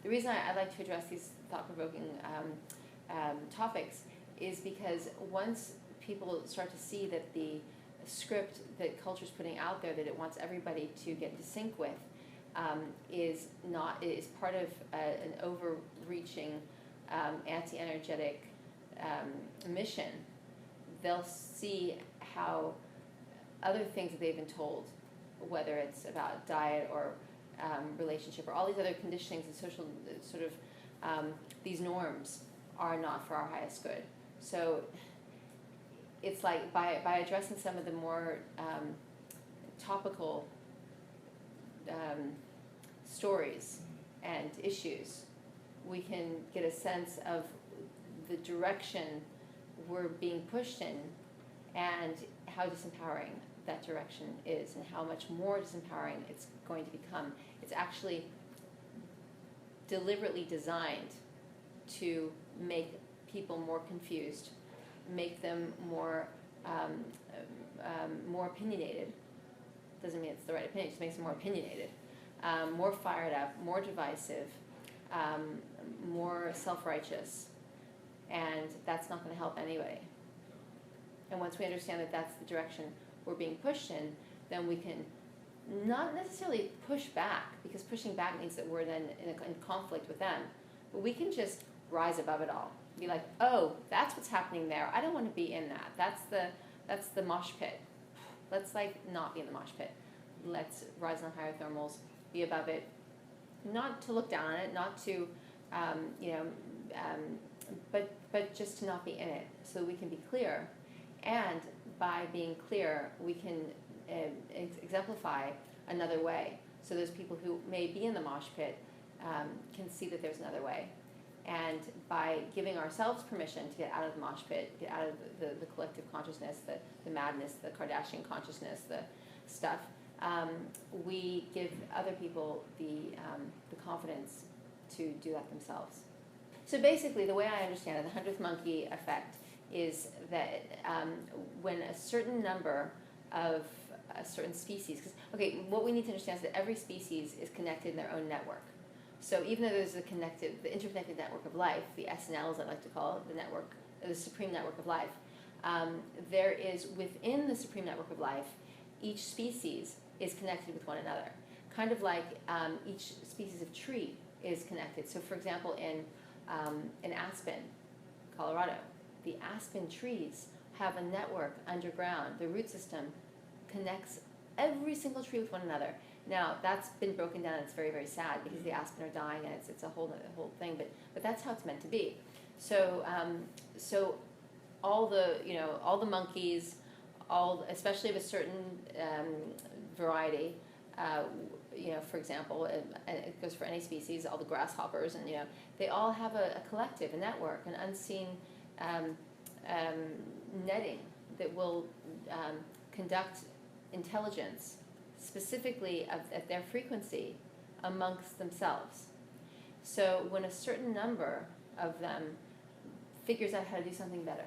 the reason I like to address these thought-provoking topics is because once people start to see that the script that culture's putting out there, that it wants everybody to get into sync with, is part of an overreaching, anti-energetic mission, they'll see how other things that they've been told, whether it's about diet or relationship or all these other conditionings and social sort of these norms are not for our highest good. So it's like by addressing some of the more topical stories and issues, we can get a sense of the direction we're being pushed in and how disempowering that direction is and how much more disempowering it's going to become. It's actually deliberately designed to make people more confused, make them more opinionated. Doesn't mean it's the right opinion, it just makes them more opinionated, more fired up, more divisive, more self-righteous, and that's not going to help anybody. And once we understand that that's the direction we're being pushed in, then we can not necessarily push back, because pushing back means that we're then in conflict with them, but we can just rise above it all. Be like, oh, that's what's happening there. I don't want to be in that. That's the mosh pit. Let's not be in the mosh pit. Let's rise on higher thermals, be above it, not to look down on it, not to, but just to not be in it, so we can be clear. And by being clear, we can exemplify another way. So those people who may be in the mosh pit can see that there's another way. And by giving ourselves permission to get out of the mosh pit, get out of the collective consciousness, the madness, the Kardashian consciousness, the stuff, we give other people the confidence to do that themselves. So basically, the way I understand it, the 100th monkey effect is that when a certain number of a certain species, what we need to understand is that every species is connected in their own network. So even though there's the interconnected network of life, the SNL, as I like to call it, the supreme network of life, there is within the supreme network of life, each species is connected with one another. Kind of like each species of tree is connected. So for example, in Aspen, Colorado, the aspen trees have a network underground. The root system connects every single tree with one another. Now, that's been broken down, and it's very, very sad because the aspen are dying, and it's a whole thing, but that's how it's meant to be. So all the monkeys, especially of a certain variety, for example, it goes for any species, all the grasshoppers, and they all have a collective, a network, an unseen netting that will conduct intelligence specifically at their frequency amongst themselves. So when a certain number of them figures out how to do something better,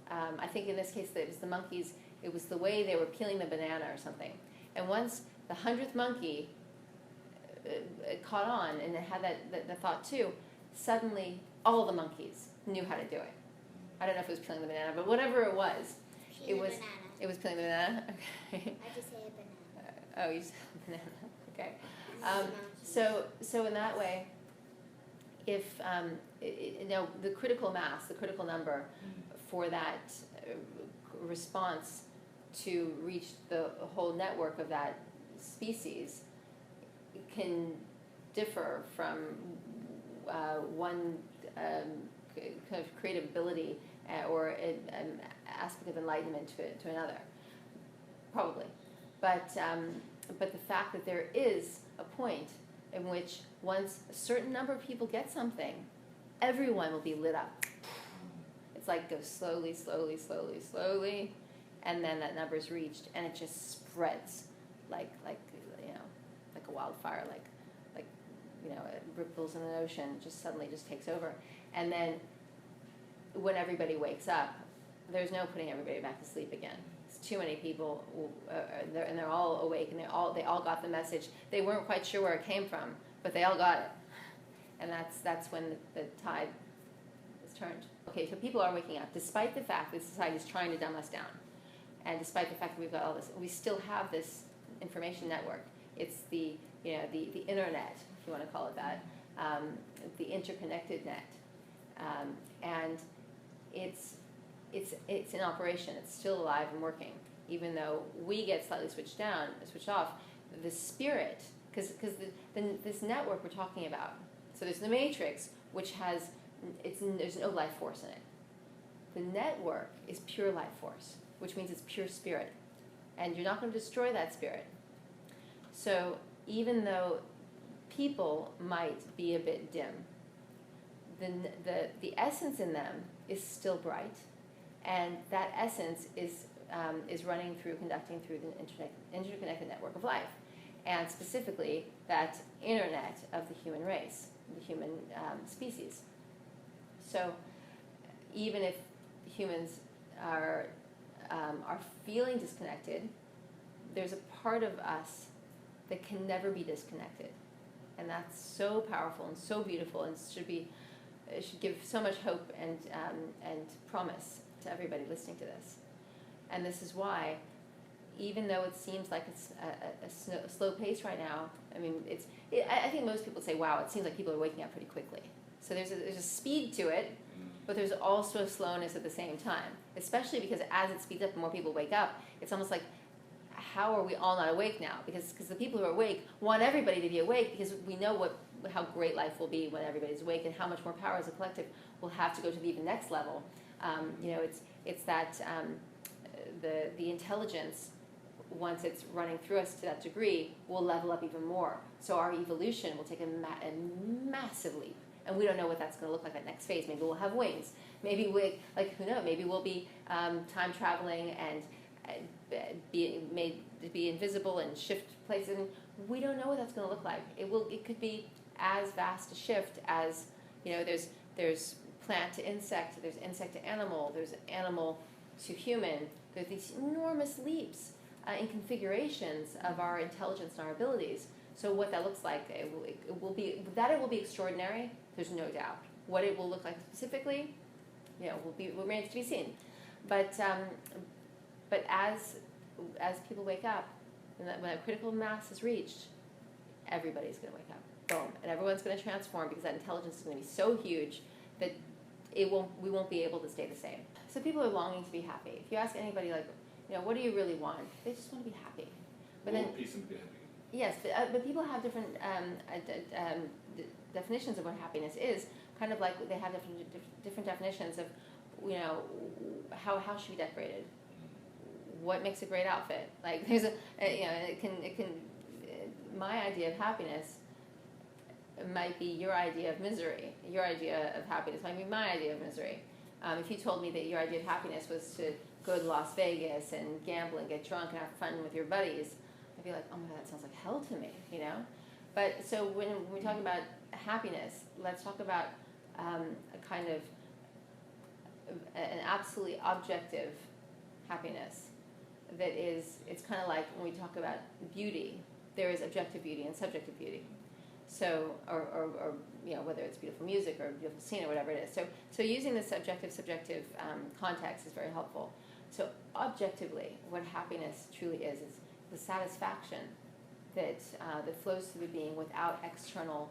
I think in this case it was the monkeys, it was the way they were peeling the banana or something. And once the 100th monkey caught on and had the thought too, suddenly all the monkeys knew how to do it. I don't know if it was peeling the banana, but whatever it was, it was peeling the banana. Okay. I just say a banana. Oh, you said banana. Okay. So in that way, if the critical mass, the critical number for that response to reach the whole network of that species can differ from one kind of creative ability or an aspect of enlightenment to another, probably. But the fact that there is a point in which once a certain number of people get something, everyone will be lit up. It's like goes slowly, slowly, slowly, slowly, and then that number is reached, and it just spreads like a wildfire, like it ripples in an ocean, just suddenly just takes over. And then when everybody wakes up, there's no putting everybody back to sleep again. It's too many people, and they're all awake, and they all got the message. They weren't quite sure where it came from, but they all got it. And that's when the tide is turned. Okay, so people are waking up, despite the fact that society is trying to dumb us down. And despite the fact that we've got all this, we still have this information network. It's the internet, if you want to call it that, the interconnected net. And it's in operation. It's still alive and working, even though we get slightly switched off. The spirit, because this network we're talking about. So there's the matrix, which has there's no life force in it. The network is pure life force, which means it's pure spirit, and you're not going to destroy that spirit. So even though people might be a bit dim, the essence in them is still bright, and that essence is conducting through the interconnected network of life, and specifically that internet of the human race, the human species. So even if humans are feeling disconnected, there's a part of us that can never be disconnected, and that's so powerful and so beautiful, and it should give so much hope and promise to everybody listening to this. And this is why, even though it seems like it's a slow pace right now, I mean, I think most people say, wow, it seems like people are waking up pretty quickly. So there's a speed to it, but there's also a slowness at the same time, especially because as it speeds up and more people wake up, it's almost like, how are we all not awake now? Because the people who are awake want everybody to be awake, because we know how great life will be when everybody's awake, and how much more power as a collective we'll have to go to the even next level. It's that the intelligence, once it's running through us to that degree, will level up even more. So our evolution will take a massive leap. And we don't know what that's going to look like at next phase. Maybe we'll have wings. Maybe who knows? Maybe we'll be time traveling and be made to be invisible and shift places. And we don't know what that's going to look like. It could be as vast a shift as, there's plant to insect, there's insect to animal, there's animal to human. There's these enormous leaps in configurations of our intelligence and our abilities. So what that looks like, it will be extraordinary. There's no doubt. What it will look like specifically, remains to be seen. But as people wake up, when that critical mass is reached, everybody's going to wake up. Boom, and everyone's going to transform, because that intelligence is going to be so huge that we won't be able to stay the same. So people are longing to be happy. If you ask anybody, what do you really want? They just want to be happy. But then, peace and be happy. Yes, but people have different definitions of what happiness is. Kind of like they have different definitions of, how should be decorated. What makes a great outfit? Like there's my idea of happiness might be your idea of misery. Your idea of happiness might be my idea of misery. If you told me that your idea of happiness was to go to Las Vegas and gamble and get drunk and have fun with your buddies, I'd be like, oh my God, that sounds like hell to me, But so when we talk about happiness, let's talk about a kind of an absolutely objective happiness it's kind of like when we talk about beauty, there is objective beauty and subjective beauty. So, or whether it's beautiful music or beautiful scene or whatever it is. So using the subjective context is very helpful. So objectively, what happiness truly is the satisfaction that flows through the being without external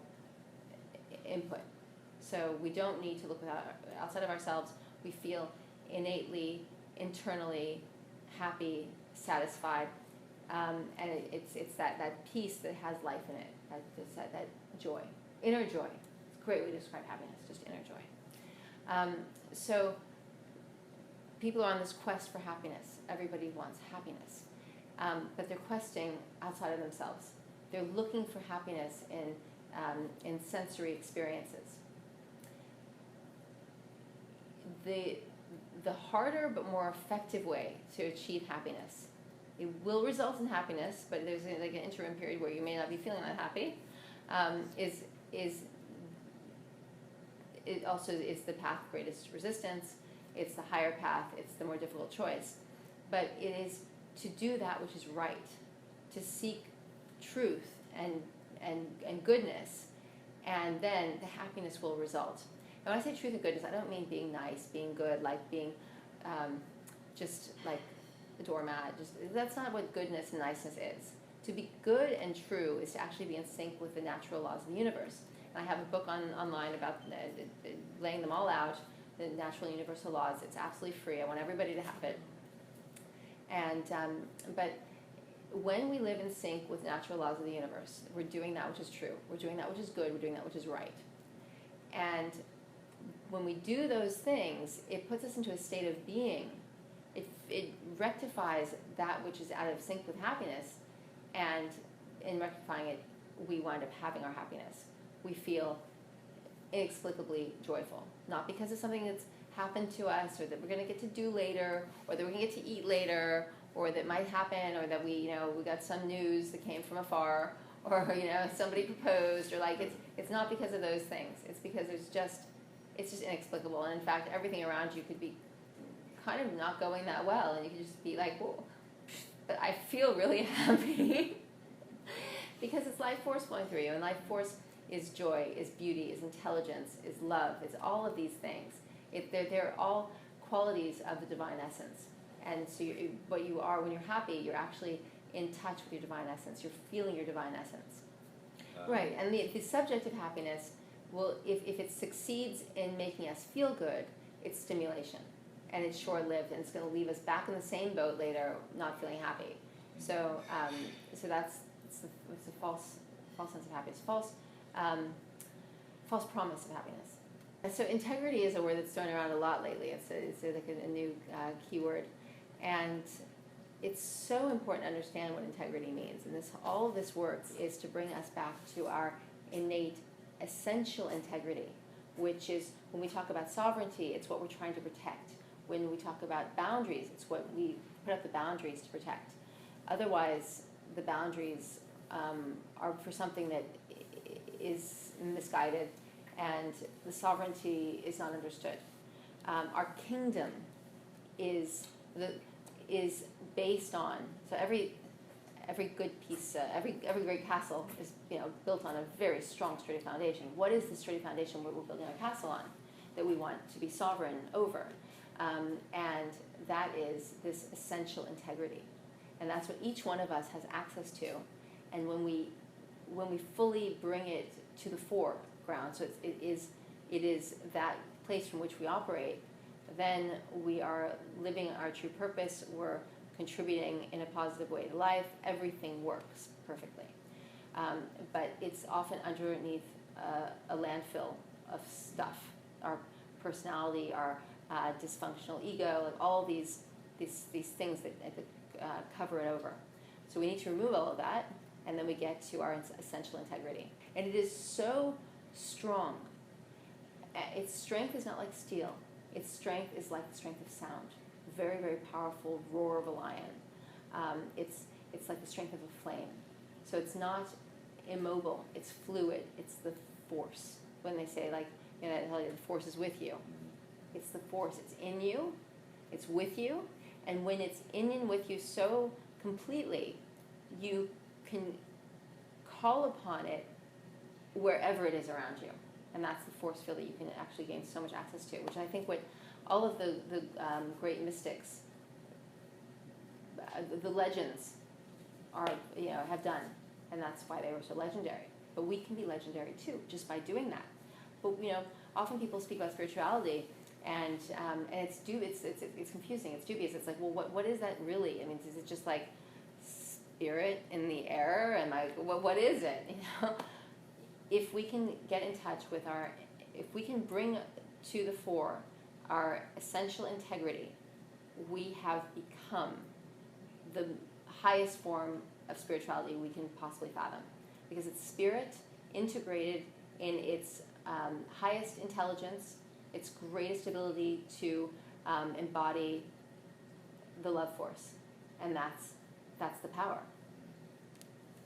input. So we don't need to look outside of ourselves. We feel innately, internally happy, satisfied, and it's that peace that has life in it. That joy, inner joy. It's a great way to describe happiness, just inner joy. So people are on this quest for happiness. Everybody wants happiness, but they're questing outside of themselves. They're looking for happiness in sensory experiences. The harder but more effective way to achieve happiness, it will result in happiness, but there's an interim period where you may not be feeling that happy, it also is the path of greatest resistance. It's the higher path. It's the more difficult choice. But it is to do that which is right, to seek truth and goodness, and then the happiness will result. And when I say truth and goodness, I don't mean being nice, being good, like being just like a doormat. That's not what goodness and niceness is. To be good and true is to actually be in sync with the natural laws of the universe. And I have a book online about laying them all out, the natural universal laws. It's absolutely free. I want everybody to have it. And but when we live in sync with natural laws of the universe, we're doing that which is true. We're doing that which is good. We're doing that which is right. And when we do those things, it puts us into a state of being. It rectifies that which is out of sync with happiness, and in rectifying it, we wind up having our happiness. We feel inexplicably joyful, not because of something that's happened to us, or that we're going to get to do later, or that we're going to get to eat later, or that might happen, or that we got some news that came from afar, or somebody proposed, or like it's not because of those things. It's because it's just inexplicable, and in fact, everything around you could be kind of not going that well, and you could just be like, well, but I feel really happy because it's life force flowing through you, and life force is joy, is beauty, is intelligence, is love, is all of these things. They're all qualities of the divine essence. And so what you are when you're happy, you're actually in touch with your divine essence. You're feeling your divine essence. Right, and the subject of happiness, well, if it succeeds in making us feel good, it's stimulation. And it's short-lived, and it's going to leave us back in the same boat later, not feeling happy. So it's a false sense of happiness, false promise of happiness. So integrity is a word that's thrown around a lot lately. It's like a new keyword, and it's so important to understand what integrity means. And all of this work is to bring us back to our innate, essential integrity, which is when we talk about sovereignty, it's what we're trying to protect. When we talk about boundaries, it's what we put up the boundaries to protect. Otherwise, the boundaries are for something that is misguided, and the sovereignty is not understood. Our kingdom is based on, so every good piece, every great castle is built on a very strong, sturdy foundation. What is the sturdy foundation we're building our castle on that we want to be sovereign over? And that is this essential integrity, and that's what each one of us has access to. And when we fully bring it to the foreground, so it is that place from which we operate, then we are living our true purpose. We're contributing in a positive way to life. Everything works perfectly, but it's often underneath a landfill of stuff. Our personality, our dysfunctional ego, like all these things that cover it over. So we need to remove all of that, and then we get to our essential integrity. And it is so strong. Its strength is not like steel. Its strength is like the strength of sound. Very, very powerful roar of a lion. It's like the strength of a flame. So it's not immobile. It's fluid. It's the force. When they say, like, I tell you, the force is with you. It's the force. It's in you. It's with you. And when it's in and with you so completely, you can call upon it wherever it is around you. And that's the force field that you can actually gain so much access to, which I think what all of the great mystics, the legends have done. And that's why they were so legendary. But we can be legendary too, just by doing that. But often people speak about spirituality, and it's confusing. It's dubious. It's like, well, what is that really? I mean, is it just like spirit in the air? And like, what is it? If we can get in touch with if we can bring to the fore our essential integrity, we have become the highest form of spirituality we can possibly fathom, because it's spirit integrated in its highest intelligence, its greatest ability to embody the love force, and that's the power.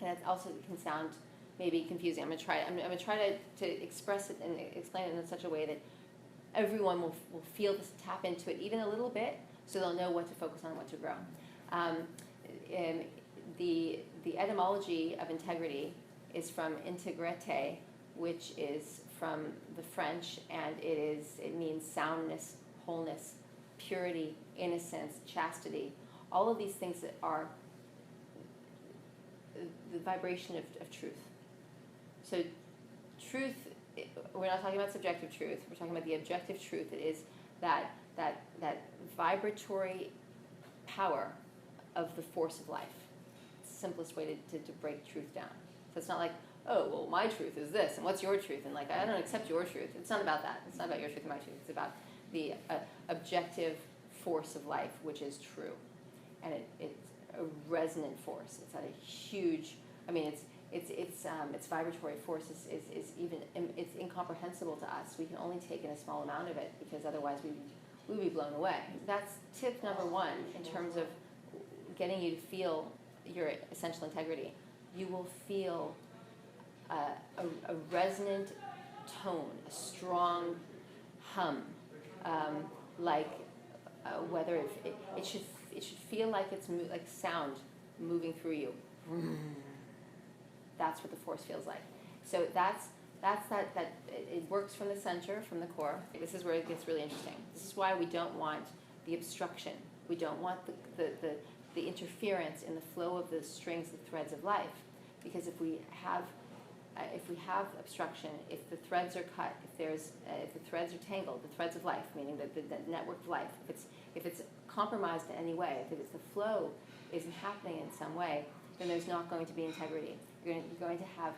And it also can sound maybe confusing. I'm gonna try to express it and explain it in such a way that everyone will feel this, tap into it even a little bit, so they'll know what to focus on and what to grow. The etymology of integrity is from integrete, which is from the French, and it means soundness, wholeness, purity, innocence, chastity. All of these things that are the vibration of truth. So truth, we're not talking about subjective truth, we're talking about the objective truth. It is that vibratory power of the force of life. It's the simplest way to break truth down. So it's not like, oh, well, my truth is this, and what's your truth? And like, I don't accept your truth. It's not about that. It's not about your truth and my truth. It's about the objective force of life, which is true. And it's a resonant force. It's at a huge, I mean, its vibratory force is even, it's incomprehensible to us. We can only take in a small amount of it, because otherwise we would be blown away. That's tip number one in terms of getting you to feel your essential integrity. You will feel a resonant tone, a strong hum, whether it should feel like it's like sound moving through you. That's what the force feels like. So that's that it works from the center, from the core. This is where it gets really interesting. This is why we don't want the obstruction. We don't want the interference in the flow of the strings, the threads of life. Because if we have obstruction, if the threads are cut, if the threads are tangled, the threads of life, meaning the network of life, if it's compromised in any way, if the flow isn't happening in some way, then there's not going to be integrity. You're going to have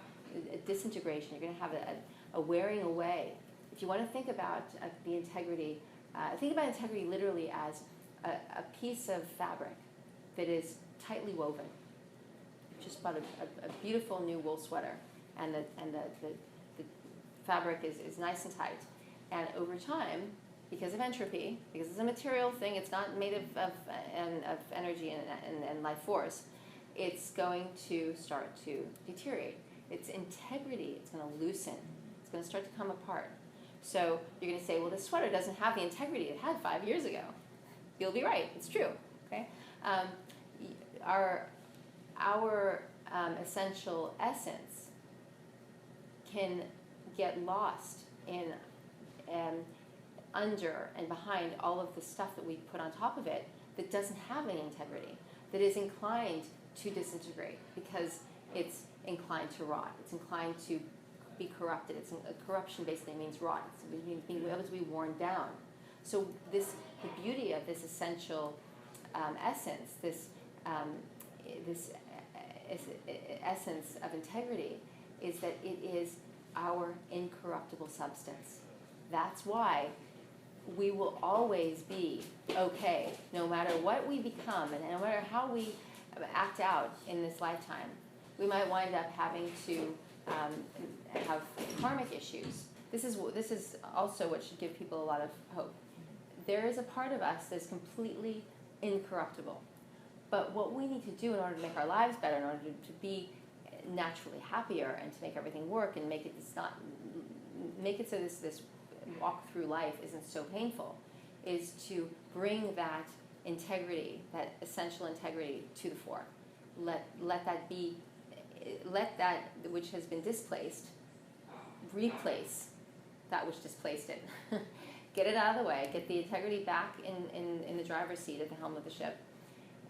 a disintegration. You're going to have a wearing away. If you want to think about the integrity, think about integrity literally as a piece of fabric that is tightly woven. Just bought a beautiful new wool sweater, and the fabric is nice and tight. And over time, because of entropy, because it's a material thing, it's not made of energy and life force, it's going to start to deteriorate. Its integrity, it's going to loosen. It's going to start to come apart. So you're going to say, well, this sweater doesn't have the integrity it had 5 years ago. You'll be right. It's true. Okay. Our essential essence can get lost in under and behind all of the stuff that we put on top of it that doesn't have any integrity, that is inclined to disintegrate because it's inclined to rot. It's inclined to be corrupted. Corruption basically means rot. It's being able to be worn down. So the beauty of this essential essence, this essence of integrity, is that it is our incorruptible substance. That's why we will always be okay, no matter what we become and no matter how we act out in this lifetime. We might wind up having to have karmic issues. This is also what should give people a lot of hope. There is a part of us that's completely incorruptible. But what we need to do in order to make our lives better, in order to be naturally happier and to make everything work and make it so this walk through life isn't so painful, is to bring that integrity, that essential integrity, to the fore. Let that which has been displaced replace that which displaced it. Get it out of the way. Get the integrity back in the driver's seat at the helm of the ship,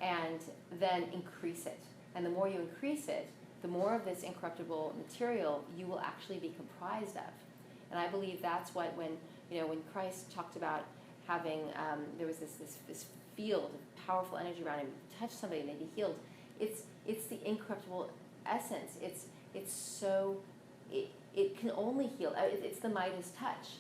and then increase it. And the more you increase it, the more of this incorruptible material you will actually be comprised of. And I believe that's what when Christ talked about having there was this field of powerful energy around him. Touch somebody and they'd be healed. It's the incorruptible essence. It can only heal. It's the Midas touch.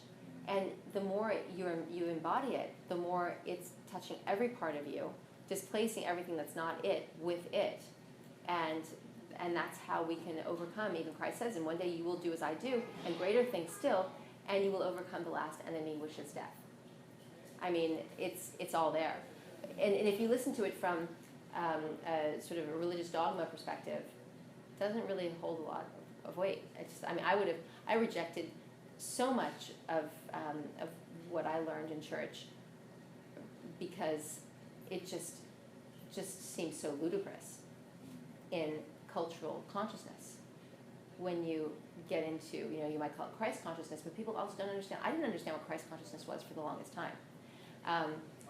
And the more you embody it, the more it's touching every part of you, displacing everything that's not it with it. And that's how we can overcome. Even Christ says, and one day you will do as I do, and greater things still, and you will overcome the last enemy, which is death. I mean, it's all there. And if you listen to it from a sort of a religious dogma perspective, it doesn't really hold a lot of weight. I rejected so much of what I learned in church because it just seems so ludicrous in cultural consciousness. when you get into, you might call it Christ consciousness, but people also don't understand. I didn't understand what Christ consciousness was for the longest time.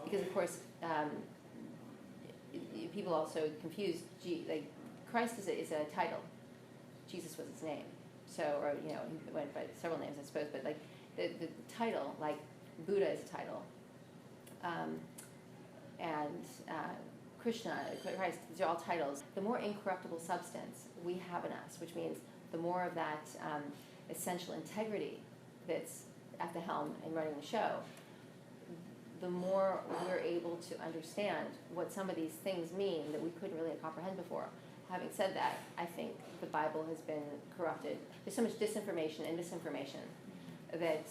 Because, of course, people also confuse, like, Christ is a title. Jesus was his name. So, or, he went by several names, I suppose, but, like, the title, like, Buddha is a title. And Krishna, Christ, these are all titles. The more incorruptible substance we have in us, which means the more of that essential integrity that's at the helm and running the show, the more we're able to understand what some of these things mean that we couldn't really comprehend before. Having said that, I think the Bible has been corrupted. There's so much disinformation and misinformation that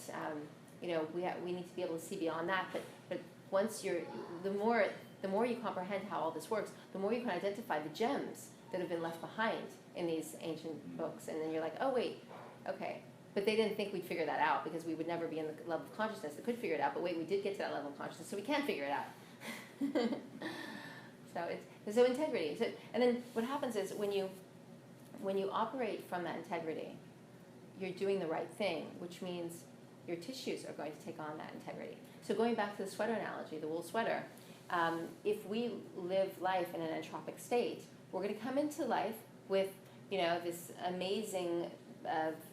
we need to be able to see beyond that. But once the more you comprehend how all this works, the more you can identify the gems that have been left behind in these ancient books, and then you're like, oh wait, okay. But they didn't think we'd figure that out because we would never be in the level of consciousness that could figure it out. But wait, we did get to that level of consciousness, so we can figure it out. So integrity. And then what happens is when you operate from that integrity, you're doing the right thing, which means your tissues are going to take on that integrity. So going back to the sweater analogy, the wool sweater, if we live life in an entropic state, we're going to come into life with this amazing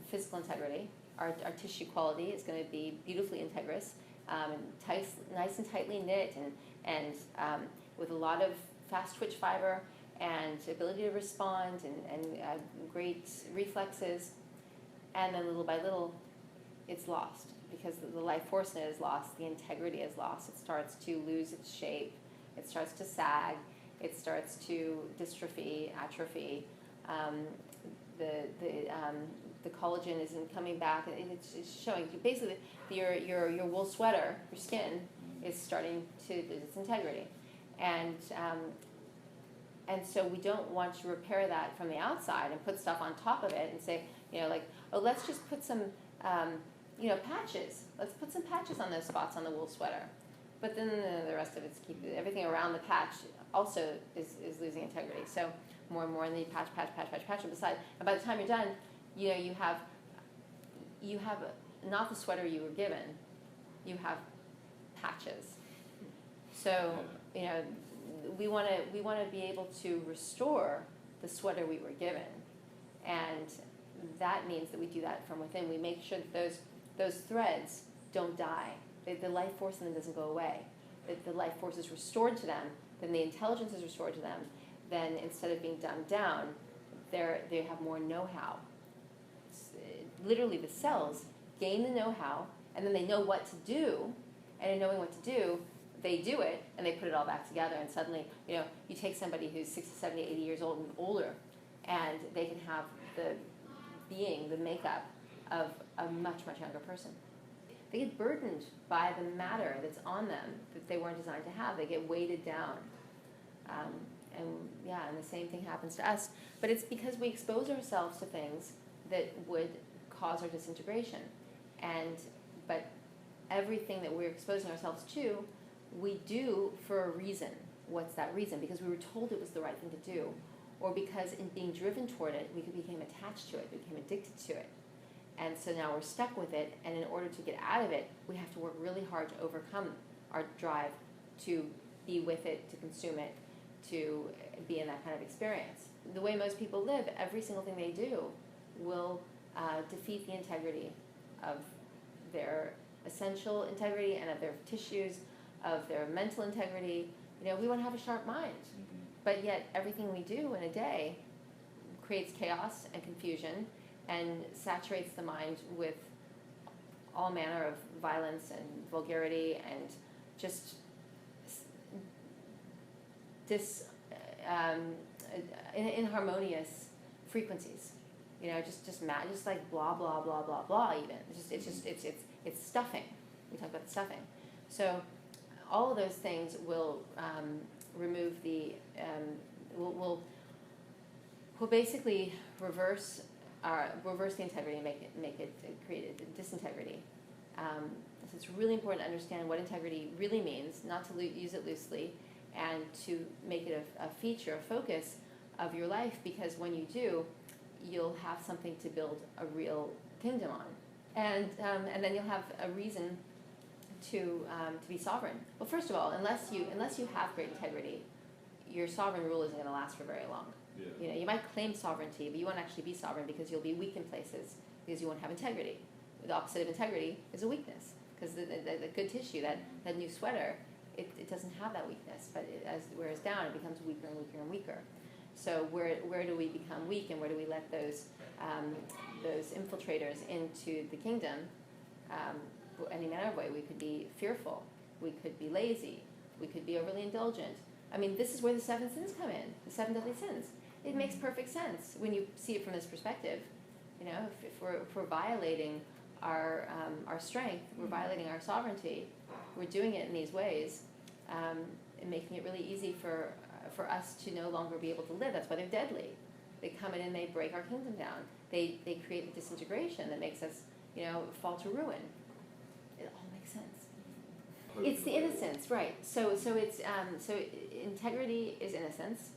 physical integrity. Our tissue quality is going to be beautifully integrous, nice and tightly knit, and with a lot of fast twitch fiber and ability to respond and great reflexes. And then little by little, it's lost because the life force in it is lost. The integrity is lost. It starts to lose its shape. It starts to sag. It starts to dystrophy, atrophy. The collagen isn't coming back. It's showing. Basically, your wool sweater, your skin, is starting to lose its integrity, and so we don't want to repair that from the outside and put stuff on top of it and say, let's just put some, patches. Let's put some patches on those spots on the wool sweater, but then the rest of it's everything around the patch also is losing integrity. So more and more, and then you patch on the side, and by the time you're done, you have not the sweater you were given, you have patches. So we want to be able to restore the sweater we were given, and that means that we do that from within. We make sure that those threads don't die. The life force in them doesn't go away. That the life force is restored to them. Then the intelligence is restored to them. Then instead of being dumbed down, they have more know-how. Literally, the cells gain the know-how, and then they know what to do. And in knowing what to do, they do it, and they put it all back together. And suddenly, you take somebody who's 60, 70, 80 years old and older, and they can have the makeup of a much, much younger person. They get burdened by the matter that's on them that they weren't designed to have. They get weighted down. And the same thing happens to us. But it's because we expose ourselves to things that would cause our disintegration. But everything that we're exposing ourselves to, we do for a reason. What's that reason? Because we were told it was the right thing to do, or because in being driven toward it, we became attached to it, we became addicted to it. And so now we're stuck with it, and in order to get out of it, we have to work really hard to overcome our drive to be with it, to consume it, to be in that kind of experience. The way most people live, every single thing they do will defeat the integrity of their essential integrity and of their tissues, of their mental integrity. We want to have a sharp mind. But yet everything we do in a day creates chaos and confusion and saturates the mind with all manner of violence and vulgarity and just inharmonious frequencies. Just like blah blah blah blah blah. Even it's stuffing. We talk about the stuffing. So all of those things will remove the will basically reverse the integrity and make it create a disintegrity. So it's really important to understand what integrity really means, not to use it loosely, and to make it a feature, a focus of your life, because when you do, you'll have something to build a real kingdom on, and then you'll have a reason to be sovereign. Well, first of all, unless you have great integrity, your sovereign rule isn't going to last for very long. Yeah. You know, you might claim sovereignty, but you won't actually be sovereign because you'll be weak in places because you won't have integrity. The opposite of integrity is a weakness, because the good tissue, that new sweater, it doesn't have that weakness, but as it wears down, it becomes weaker and weaker and weaker. So where do we become weak, and where do we let those infiltrators into the kingdom? Any manner of way. We could be fearful, we could be lazy, we could be overly indulgent. I mean, this is where the 7 sins come in, the 7 deadly sins. It makes perfect sense when you see it from this perspective. You know, if we're violating our strength, we're violating our sovereignty, we're doing it in these ways, and making it really easy for us to no longer be able to live. That's why they're deadly. They come in and they break our kingdom down. They create the disintegration that makes us, you know, fall to ruin. It all makes sense. It's the innocence, right? So it's integrity is innocence,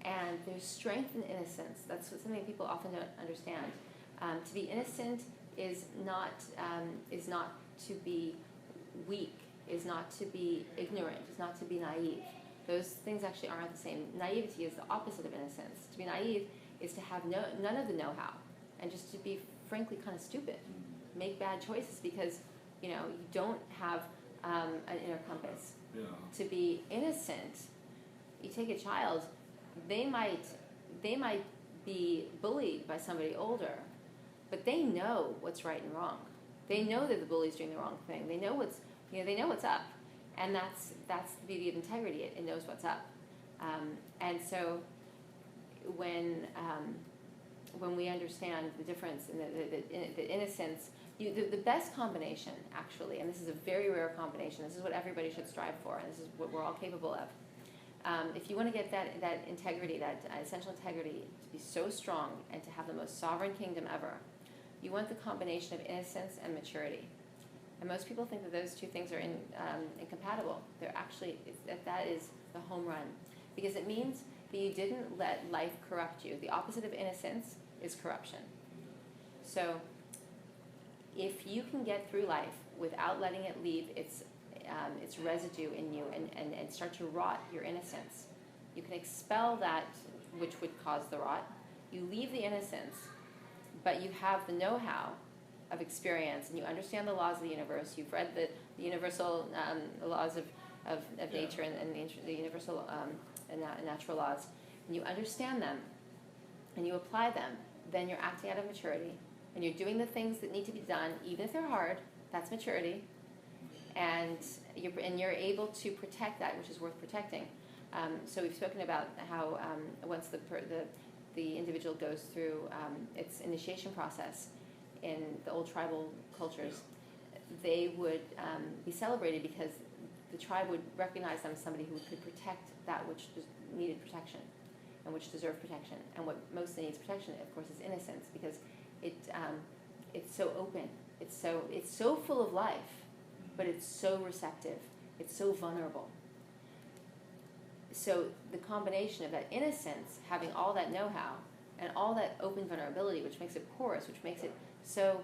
and there's strength in innocence. That's something people often don't understand. To be innocent is not to be weak, is not to be ignorant, is not to be naive. Those things actually aren't the same. Naivety is the opposite of innocence. To be naive is to have none of the know-how, and just to be frankly kind of stupid, make bad choices because, you know, you don't have an inner compass. Yeah. To be innocent, you take a child, they might be bullied by somebody older, but they know what's right and wrong. They know that the bully's doing the wrong thing. They know what's up, and that's the beauty of integrity. It knows what's up, and so when we understand the difference in the innocence. The best combination, actually, and this is a very rare combination, this is what everybody should strive for, and this is what we're all capable of. If you want to get that integrity, that essential integrity, to be so strong and to have the most sovereign kingdom ever, you want the combination of innocence and maturity. And most people think that those two things are incompatible. They're actually, that is the home run, because it means that you didn't let life corrupt you. The opposite of innocence is corruption. So if you can get through life without letting it leave its residue in you and start to rot your innocence, you can expel that which would cause the rot. You leave the innocence, but you have the know-how of experience, and you understand the laws of the universe. You've read the universal laws of nature and the universal and natural laws, and you understand them, and you apply them. Then you're acting out of maturity. And you're doing the things that need to be done, even if they're hard. That's maturity, and you're able to protect that which is worth protecting. So we've spoken about how once the individual goes through its initiation process in the old tribal cultures, they would be celebrated because the tribe would recognize them as somebody who could protect that which needed protection and which deserved protection. And what mostly needs protection, of course, is innocence, because it's so open, it's so full of life, but it's so receptive, it's so vulnerable. So the combination of that innocence, having all that know-how, and all that open vulnerability, which makes it porous, which makes it so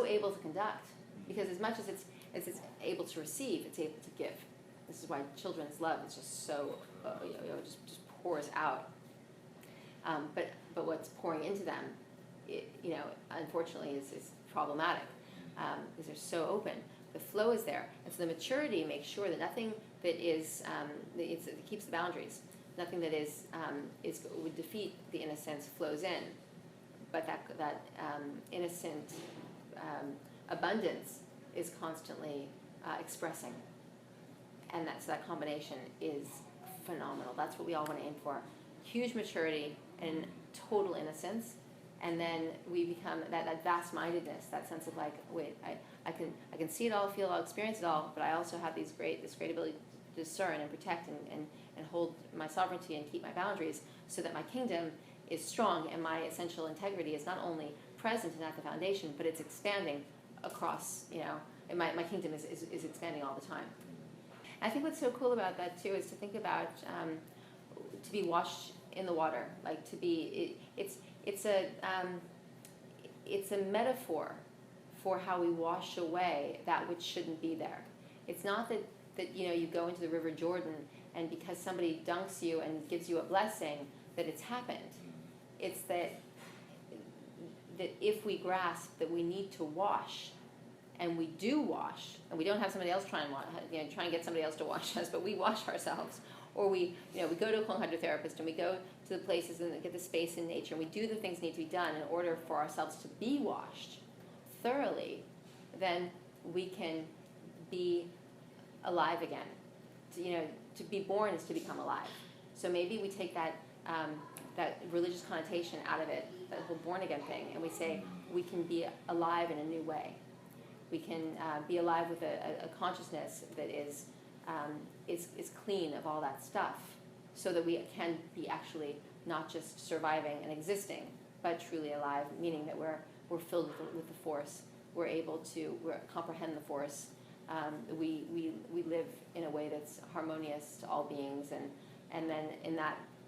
able to conduct, because as much as it's able to receive, it's able to give. This is why children's love is just so just pours out. But what's pouring into them, unfortunately, is problematic because they're so open. The flow is there, and so the maturity makes sure that nothing that is it keeps the boundaries. Nothing that is would defeat the innocence flows in, but that innocent abundance is constantly expressing, and that combination is phenomenal. That's what we all want to aim for: huge maturity and total innocence. And then we become that vast-mindedness, that sense of like, wait, I can see it all, feel it all, experience it all, but I also have this great ability to discern and protect and hold my sovereignty and keep my boundaries, so that my kingdom is strong and my essential integrity is not only present and at the foundation, but it's expanding across, and my kingdom is expanding all the time. And I think what's so cool about that too is to think about to be washed in the water, like to be it's a metaphor for how we wash away that which shouldn't be there. It's not that you go into the River Jordan and because somebody dunks you and gives you a blessing that it's happened. It's that if we grasp that we need to wash, and we do wash, and we don't have somebody else try and get somebody else to wash us, but we wash ourselves, or we go to a colon hydrotherapist and we go to the places and get the space in nature, and we do the things that need to be done in order for ourselves to be washed thoroughly, then we can be alive again. To be born is to become alive. So maybe we take that religious connotation out of it, that whole born again thing, and we say we can be alive in a new way. We can be alive with a consciousness that is clean of all that stuff, so that we can be actually not just surviving and existing, but truly alive, meaning that we're filled with the force. We're able to comprehend the force. We live in a way that's harmonious to all beings, and then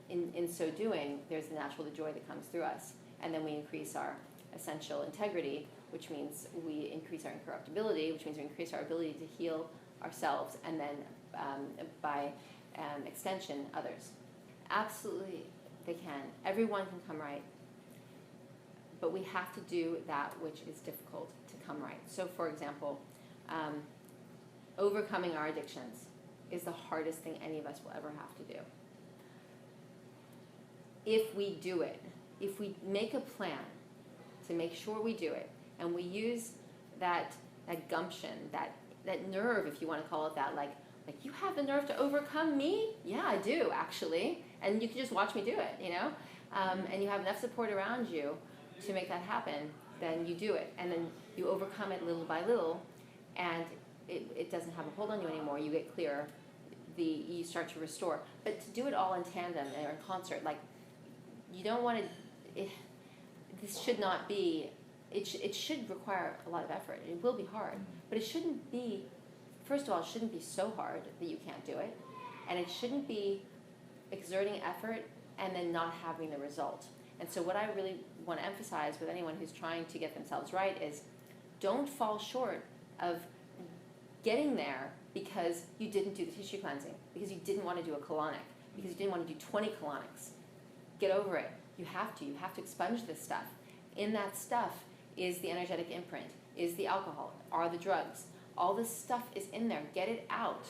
in so doing, there's the joy that comes through us, and then we increase our essential integrity, which means we increase our incorruptibility, which means we increase our ability to heal ourselves, and then by extension, others. Absolutely, they can. Everyone can come right. But we have to do that which is difficult to come right. So, for example, overcoming our addictions is the hardest thing any of us will ever have to do. If we do it, if we make a plan to make sure we do it, and we use that gumption, that nerve, if you want to call it that, like you have the nerve to overcome me? Yeah, I do, actually. And you can just watch me do it, and you have enough support around you to make that happen, then you do it. And then you overcome it little by little, and it doesn't have a hold on you anymore. You get clear. You start to restore. But to do it all in tandem or in concert, you don't want to... This should not be... It should require a lot of effort. It will be hard. But it shouldn't be... First of all, it shouldn't be so hard that you can't do it. And it shouldn't be exerting effort and then not having the result. And so what I really want to emphasize with anyone who's trying to get themselves right is don't fall short of getting there because you didn't do the tissue cleansing, because you didn't want to do a colonic, because you didn't want to do 20 colonics. Get over it. You have to expunge this stuff. In that stuff is the energetic imprint, is the alcohol, are the drugs. All this stuff is in there. Get it out.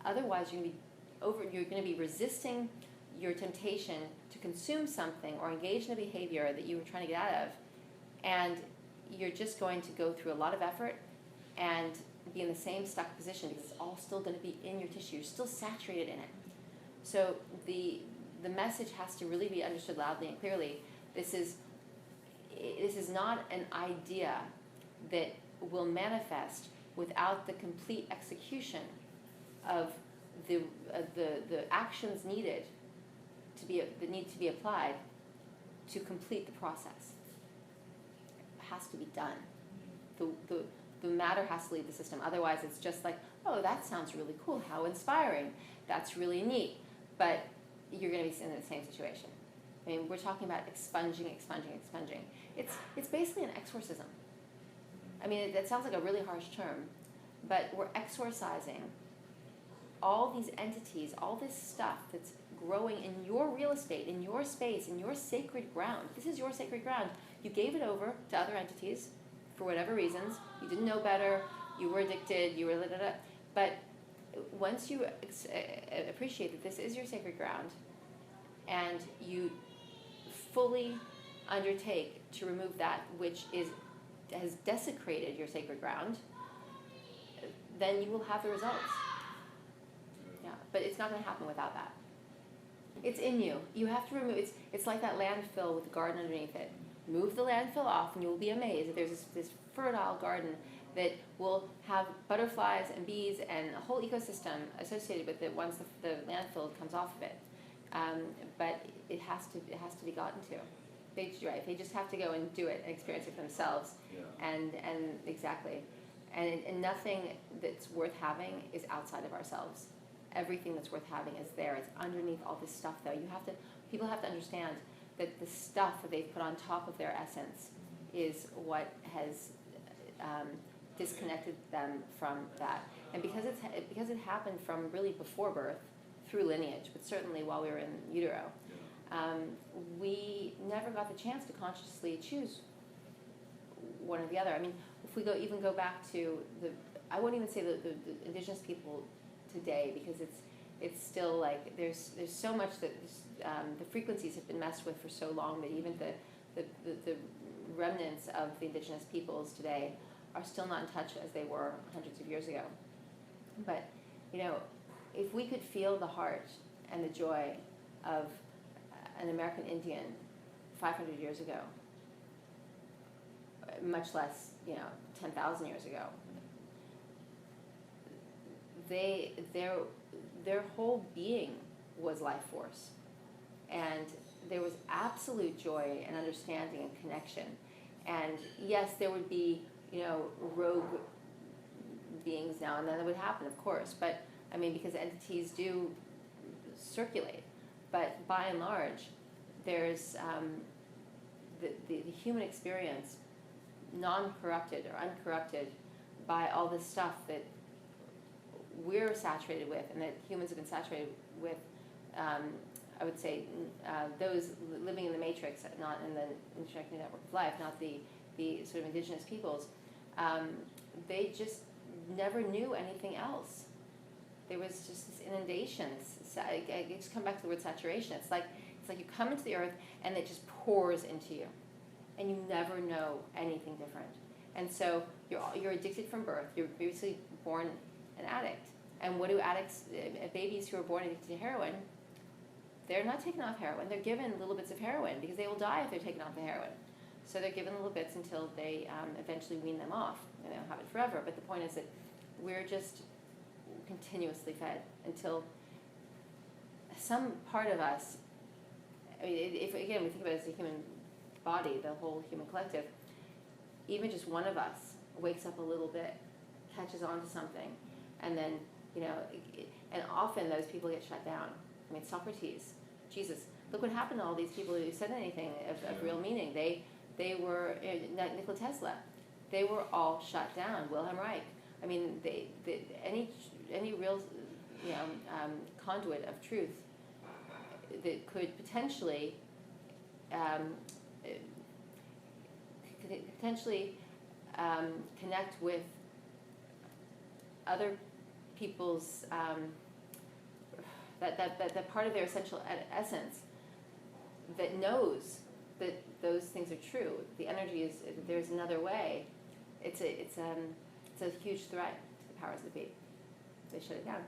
Otherwise, you're going to be resisting your temptation to consume something or engage in a behavior that you were trying to get out of, and you're just going to go through a lot of effort and be in the same stuck position because it's all still going to be in your tissue. You're still saturated in it. So the message has to really be understood loudly and clearly. This is not an idea that will manifest without the complete execution of the actions needed that need to be applied to complete the process. It has to be done. The matter has to leave the system. Otherwise, it's just like, oh, that sounds really cool. How inspiring. That's really neat. But you're going to be in the same situation. I mean, we're talking about expunging. It's basically an exorcism. I mean, that sounds like a really harsh term, but we're exorcising all these entities, all this stuff that's growing in your real estate, in your space, in your sacred ground. This is your sacred ground. You gave it over to other entities for whatever reasons. You didn't know better. You were addicted. You were da-da-da. But once you appreciate that this is your sacred ground, and you fully undertake to remove that which has desecrated your sacred ground, then you will have the results. Yeah, but it's not going to happen without that. It's in you. You have to remove. It's like that landfill with the garden underneath it. Move the landfill off, and you will be amazed that there's this fertile garden that will have butterflies and bees and a whole ecosystem associated with it once the landfill comes off of it. But it has to be gotten to. They just have to go and do it and experience it themselves. Yeah. And exactly. And nothing that's worth having is outside of ourselves. Everything that's worth having is there. It's underneath all this stuff, though. People have to understand that the stuff that they've put on top of their essence is what has disconnected them from that. And because it happened from really before birth, through lineage, but certainly while we were in utero, we never got the chance to consciously choose one or the other. I mean, if we go back to I won't even say the indigenous people today, because it's still like there's so much that the frequencies have been messed with for so long that even the remnants of the indigenous peoples today are still not in touch as they were hundreds of years ago. But if we could feel the heart and the joy of an American Indian 500 years ago, much less 10,000 years ago, their whole being was life force, and there was absolute joy and understanding and connection. And yes, there would be rogue beings now and then that would happen, of course, but I mean, because entities do circulate, but by and large, there's the human experience, non-corrupted or uncorrupted by all this stuff that we're saturated with, and that humans have been saturated with. I would say those living in the matrix, not in the interconnected network of life, not the sort of indigenous peoples. They just never knew anything else. There was just this inundation. I just come back to the word saturation. It's like you come into the earth and it just pours into you, and you never know anything different. And so you're addicted from birth. You're basically born an addict. And what do addicts, babies who are born addicted to heroin, they're not taken off heroin. They're given little bits of heroin because they will die if they're taken off the heroin. So they're given little bits until they eventually wean them off, and they don't have it forever. But the point is that we're just continuously fed until some part of us, I mean, if again we think about it as a human body, the whole human collective, even just one of us wakes up a little bit, catches on to something, and then, and often those people get shut down. I mean, Socrates, Jesus, look what happened to all these people who said anything of real meaning. They were, Nikola Tesla, they were all shut down. Wilhelm Reich. I mean, any real, conduit of truth that could potentially connect with other people's that part of their essential essence that knows that those things are true. The energy is, there's another way. It's a huge threat to the powers that be. They shut it down.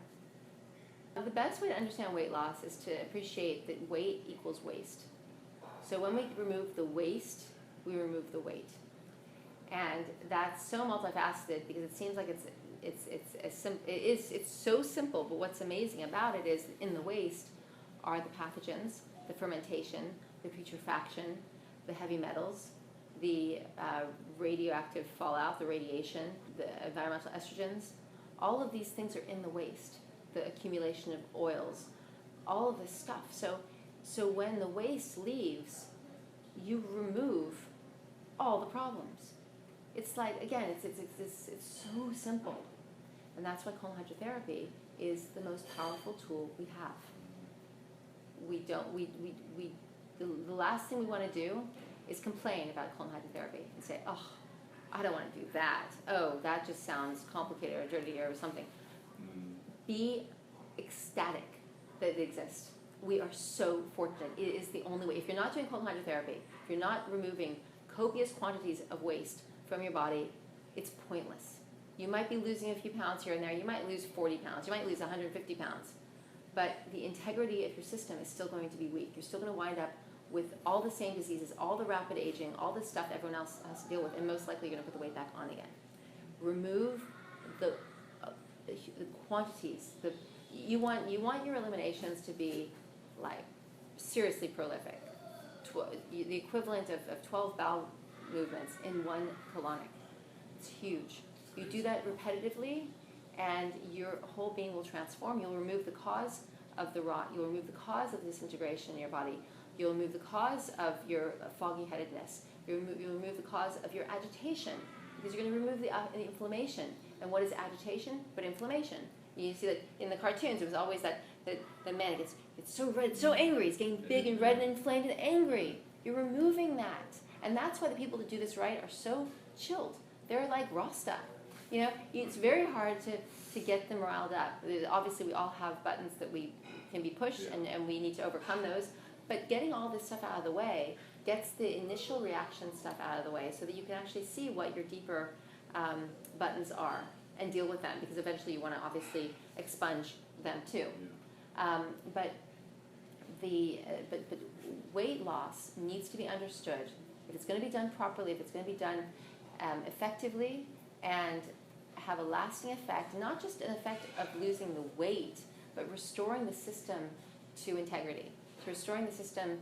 The best way to understand weight loss is to appreciate that weight equals waste. So when we remove the waste, we remove the weight. And that's so multifaceted because it seems like it's so simple, but what's amazing about it is in the waste are the pathogens, the fermentation, the putrefaction, the heavy metals, the radioactive fallout, the radiation, the environmental estrogens. All of these things are in the waste, the accumulation of oils, all of this stuff. So when the waste leaves, you remove all the problems. It's like, again, it's so simple. And that's why colon hydrotherapy is the most powerful tool we have. The last thing we want to do is complain about colon hydrotherapy and say, oh, I don't want to do that. Oh, that just sounds complicated or dirty or something. Be ecstatic that it exists. We are so fortunate. It is the only way. If you're not doing colon hydrotherapy, if you're not removing copious quantities of waste from your body, it's pointless. You might be losing a few pounds here and there. You might lose 40 pounds. You might lose 150 pounds. But the integrity of your system is still going to be weak. You're still going to wind up with all the same diseases, all the rapid aging, all the stuff everyone else has to deal with, and most likely you're going to put the weight back on again. Remove the quantities. You want your eliminations to be like seriously prolific. The equivalent of 12 bowel movements in one colonic. It's huge. You do that repetitively, and your whole being will transform. You'll remove the cause of the rot. You'll remove the cause of disintegration in your body. You'll remove the cause of your foggy-headedness. You'll remove the cause of your agitation, because you're going to remove the inflammation. And what is agitation but inflammation? You see that in the cartoons, it was always that the man gets so red, so angry. He's getting big and red and inflamed and angry. You're removing that. And that's why the people that do this right are so chilled. They're like Rasta. You know, it's very hard to get them riled up. Obviously, we all have buttons that we can be pushed, and we need to overcome those. But getting all this stuff out of the way gets the initial reaction stuff out of the way so that you can actually see what your deeper buttons are and deal with them, because eventually you want to obviously expunge them too. But weight loss needs to be understood. If it's going to be done properly, if it's going to be done effectively and have a lasting effect, not just an effect of losing the weight, but restoring the system to integrity, to restoring the system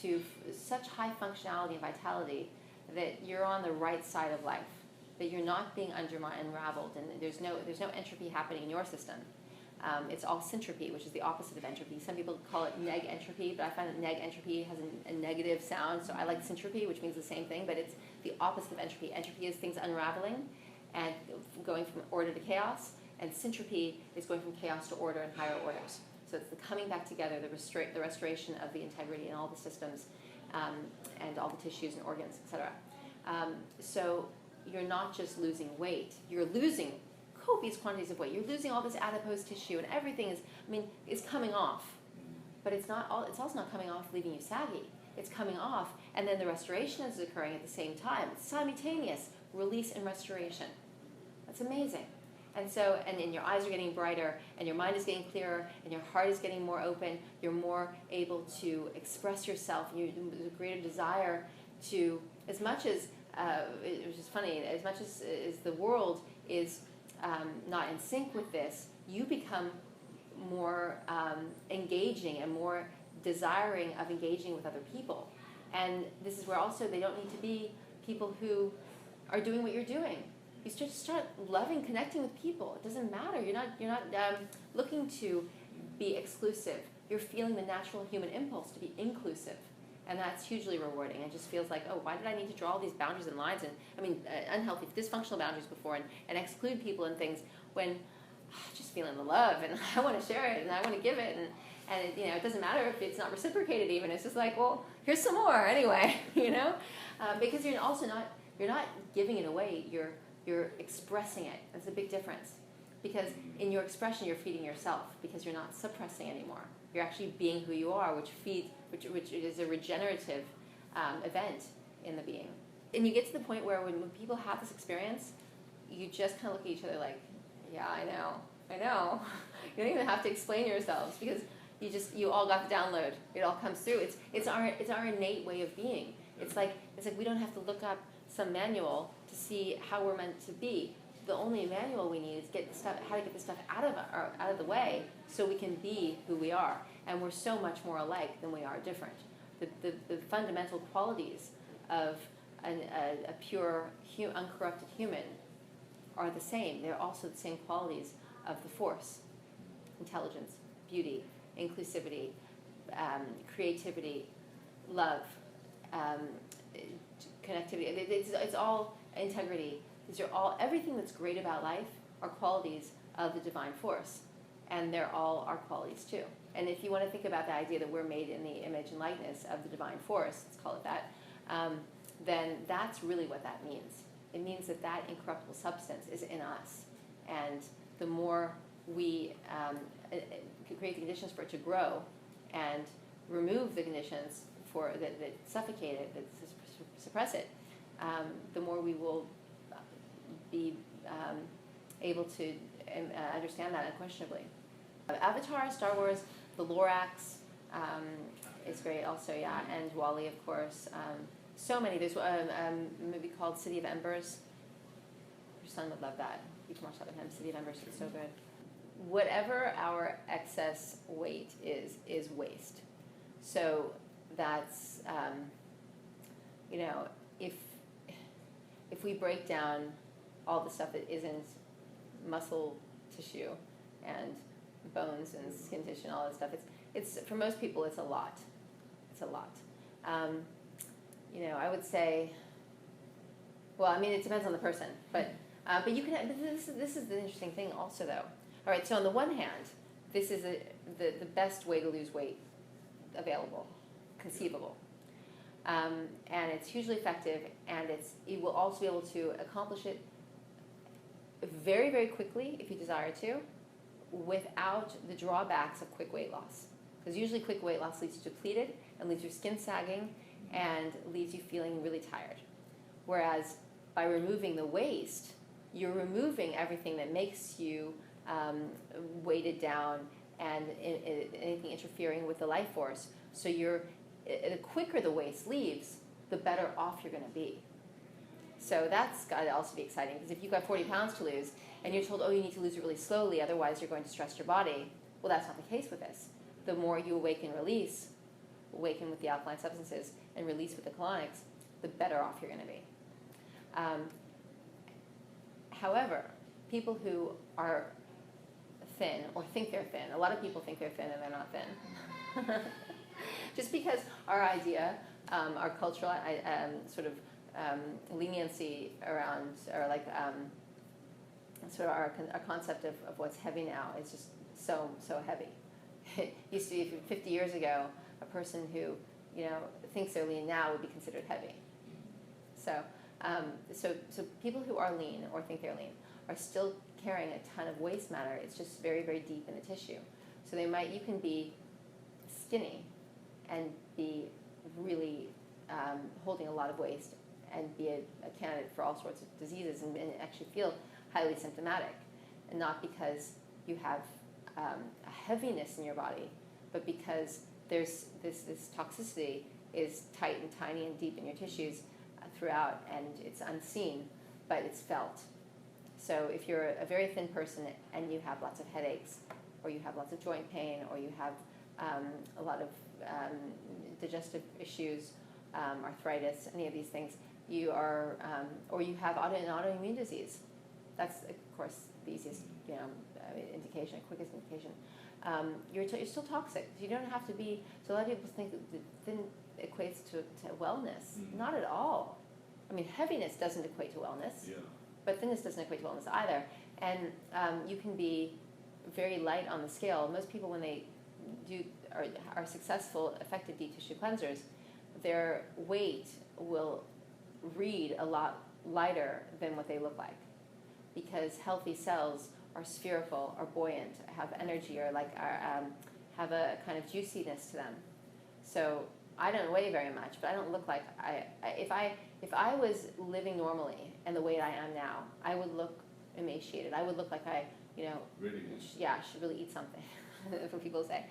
to such high functionality and vitality that you're on the right side of life, that you're not being unraveled, and there's no entropy happening in your system. It's all syntropy, which is the opposite of entropy. Some people call it neg entropy, but I find that neg entropy has a negative sound, so I like syntropy, which means the same thing, but it's the opposite of entropy. Entropy is things unraveling and going from order to chaos, and syntropy is going from chaos to order and higher orders. So it's the coming back together, the restoration of the integrity in all the systems and all the tissues and organs, etc. So you're not just losing weight, you're losing copious quantities of weight. You're losing all this adipose tissue, and everything is coming off. But it's also not coming off leaving you saggy. It's coming off, and then the restoration is occurring at the same time. It's simultaneous release and restoration. That's amazing. And so, and your eyes are getting brighter, and your mind is getting clearer, and your heart is getting more open. You're more able to express yourself, and there's a greater desire to, as much as, it was just funny, as much as the world is not in sync with this, you become more engaging and more desiring of engaging with other people. And this is where also they don't need to be people who are doing what you're doing. You start loving, connecting with people. It doesn't matter. You're not looking to be exclusive. You're feeling the natural human impulse to be inclusive, and that's hugely rewarding. It just feels like, oh, why did I need to draw all these boundaries and lines and unhealthy, dysfunctional boundaries before and exclude people and things when just feeling the love and I want to share it and I want to give it and it doesn't matter if it's not reciprocated even. It's just like, well, here's some more anyway, because you're not giving it away. You're expressing it. That's a big difference. Because in your expression, you're feeding yourself, because you're not suppressing anymore. You're actually being who you are, which is a regenerative event in the being. And you get to the point where when people have this experience, you just kind of look at each other like, yeah, I know. You don't even have to explain yourselves, because you all got the download. It all comes through. It's our innate way of being. It's like we don't have to look up some manual to see how we're meant to be. The only manual we need is how to get this stuff out of the way so we can be who we are. And we're so much more alike than we are different. The fundamental qualities of a pure, uncorrupted human are the same. They're also the same qualities of the force: intelligence, beauty, inclusivity, creativity, love, connectivity. It's all integrity. These are all, everything that's great about life are qualities of the divine force, and they're all our qualities too. And if you want to think about the idea that we're made in the image and likeness of the divine force, let's call it that, then that's really what that means. It means that incorruptible substance is in us, and the more we create the conditions for it to grow and remove the conditions that suffocate it, that suppress it, the more we will be able to understand that unquestionably. Avatar, Star Wars, the Lorax is great also, yeah, and WALL-E, of course. So many. There's a movie called City of Embers. Your son would love that. You can watch that with him. City of Embers is so good. Whatever our excess weight is waste. So that's, if we break down all the stuff that isn't muscle tissue and bones and skin tissue and all that stuff, it's for most people it's a lot. It's a lot. I would say, well, I mean, it depends on the person, but you can. But this is the interesting thing, also, though. All right, so on the one hand, this is the best way to lose weight available, conceivable, and it's hugely effective, and you will also be able to accomplish it very, very quickly if you desire to, without the drawbacks of quick weight loss. Because usually quick weight loss leads you depleted and leaves your skin sagging and leaves you feeling really tired. Whereas by removing the waste, you're removing everything that makes you weighted down and anything interfering with the life force. So the quicker the waste leaves, the better off you're going to be. So that's got to also be exciting, because if you've got 40 pounds to lose and you're told, oh, you need to lose it really slowly, otherwise you're going to stress your body, well, that's not the case with this. The more you awaken with the alkaline substances and release with the colonics, the better off you're going to be. However, people who are thin or think they're thin, a lot of people think they're thin and they're not thin. Just because our idea, our cultural sort of leniency around, or like sort of our concept of what's heavy now is just so heavy. It used to be 50 years ago, a person who thinks they're lean now would be considered heavy. So people who are lean or think they're lean are still carrying a ton of waste matter. It's just very, very deep in the tissue. So you can be skinny and be really holding a lot of waste and be a candidate for all sorts of diseases and actually feel highly symptomatic, and not because you have a heaviness in your body, but because there's this toxicity is tight and tiny and deep in your tissues throughout, and it's unseen, but it's felt. So if you're a very thin person and you have lots of headaches, or you have lots of joint pain, or you have a lot of digestive issues, arthritis, any of these things, you are, or you have an autoimmune disease. That's, of course, the easiest indication, quickest indication. You're still toxic. You don't have to be. So a lot of people think that thin equates to wellness. Mm-hmm. Not at all. I mean, heaviness doesn't equate to wellness, but thinness doesn't equate to wellness either. And you can be very light on the scale. Most people, when they are successful, effective deep tissue cleansers, their weight will read a lot lighter than what they look like, because healthy cells are spherical, are buoyant, have energy, or have a kind of juiciness to them. So I don't weigh very much, but I don't look like if I was living normally and the weight I am now, I would look emaciated. I would look like really? Should really eat something. That's what people say.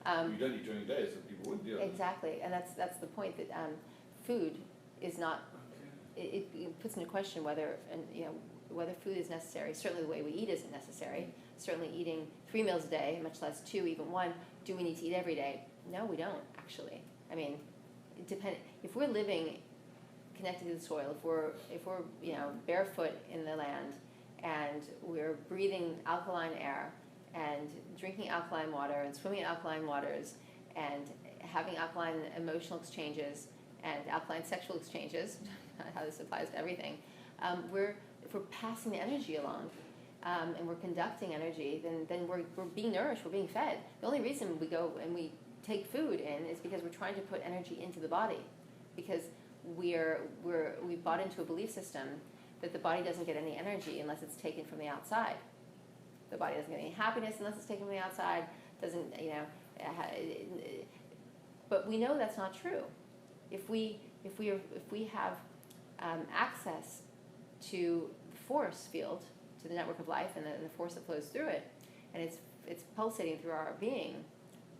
You don't eat during the day, so people wouldn't do it. Exactly, and that's the point, that food is not. Okay. It puts into question whether food is necessary. Certainly, the way we eat isn't necessary. Certainly, eating 3 meals a day, much less 2, even 1. Do we need to eat every day? No, we don't actually. I mean, it depends. If we're living connected to the soil, if we're barefoot in the land, and we're breathing alkaline air, and drinking alkaline water, and swimming in alkaline waters, and having alkaline emotional exchanges, and alkaline sexual exchanges, how this applies to everything, if we're passing the energy along, and we're conducting energy, then we're being nourished, we're being fed. The only reason we go and we take food in is because we're trying to put energy into the body, because we've bought into a belief system that the body doesn't get any energy unless it's taken from the outside. The body doesn't get any happiness unless it's taken from the outside. But we know that's not true. If we have access to the force field, to the network of life, and the force that flows through it, and it's pulsating through our being,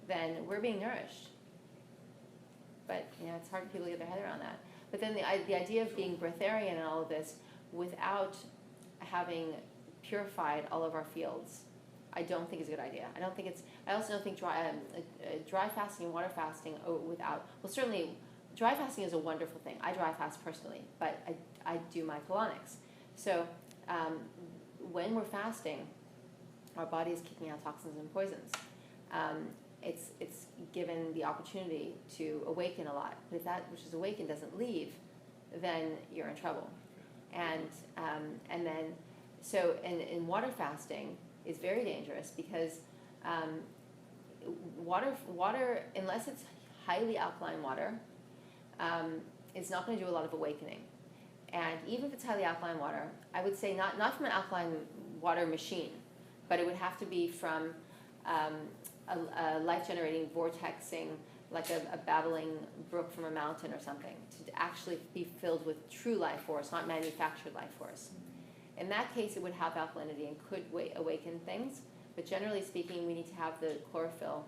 then we're being nourished. But it's hard for people to get their head around that. But then the idea of being breatharian and all of this without having purified all of our fields, I don't think is a good idea. I also don't think dry fasting and water fasting certainly dry fasting is a wonderful thing. I dry fast personally, but I do my colonics. So when we're fasting, our body is kicking out toxins and poisons. it's given the opportunity to awaken a lot. But if that which is awakened doesn't leave, then you're in trouble. And then, so, and water fasting is very dangerous because water, unless it's highly alkaline water, is not going to do a lot of awakening. And even if it's highly alkaline water, I would say not from an alkaline water machine, but it would have to be from a life-generating vortexing, like a babbling brook from a mountain or something, to actually be filled with true life force, not manufactured life force. In that case, it would have alkalinity and could awaken things, but generally speaking, we need to have the chlorophyll,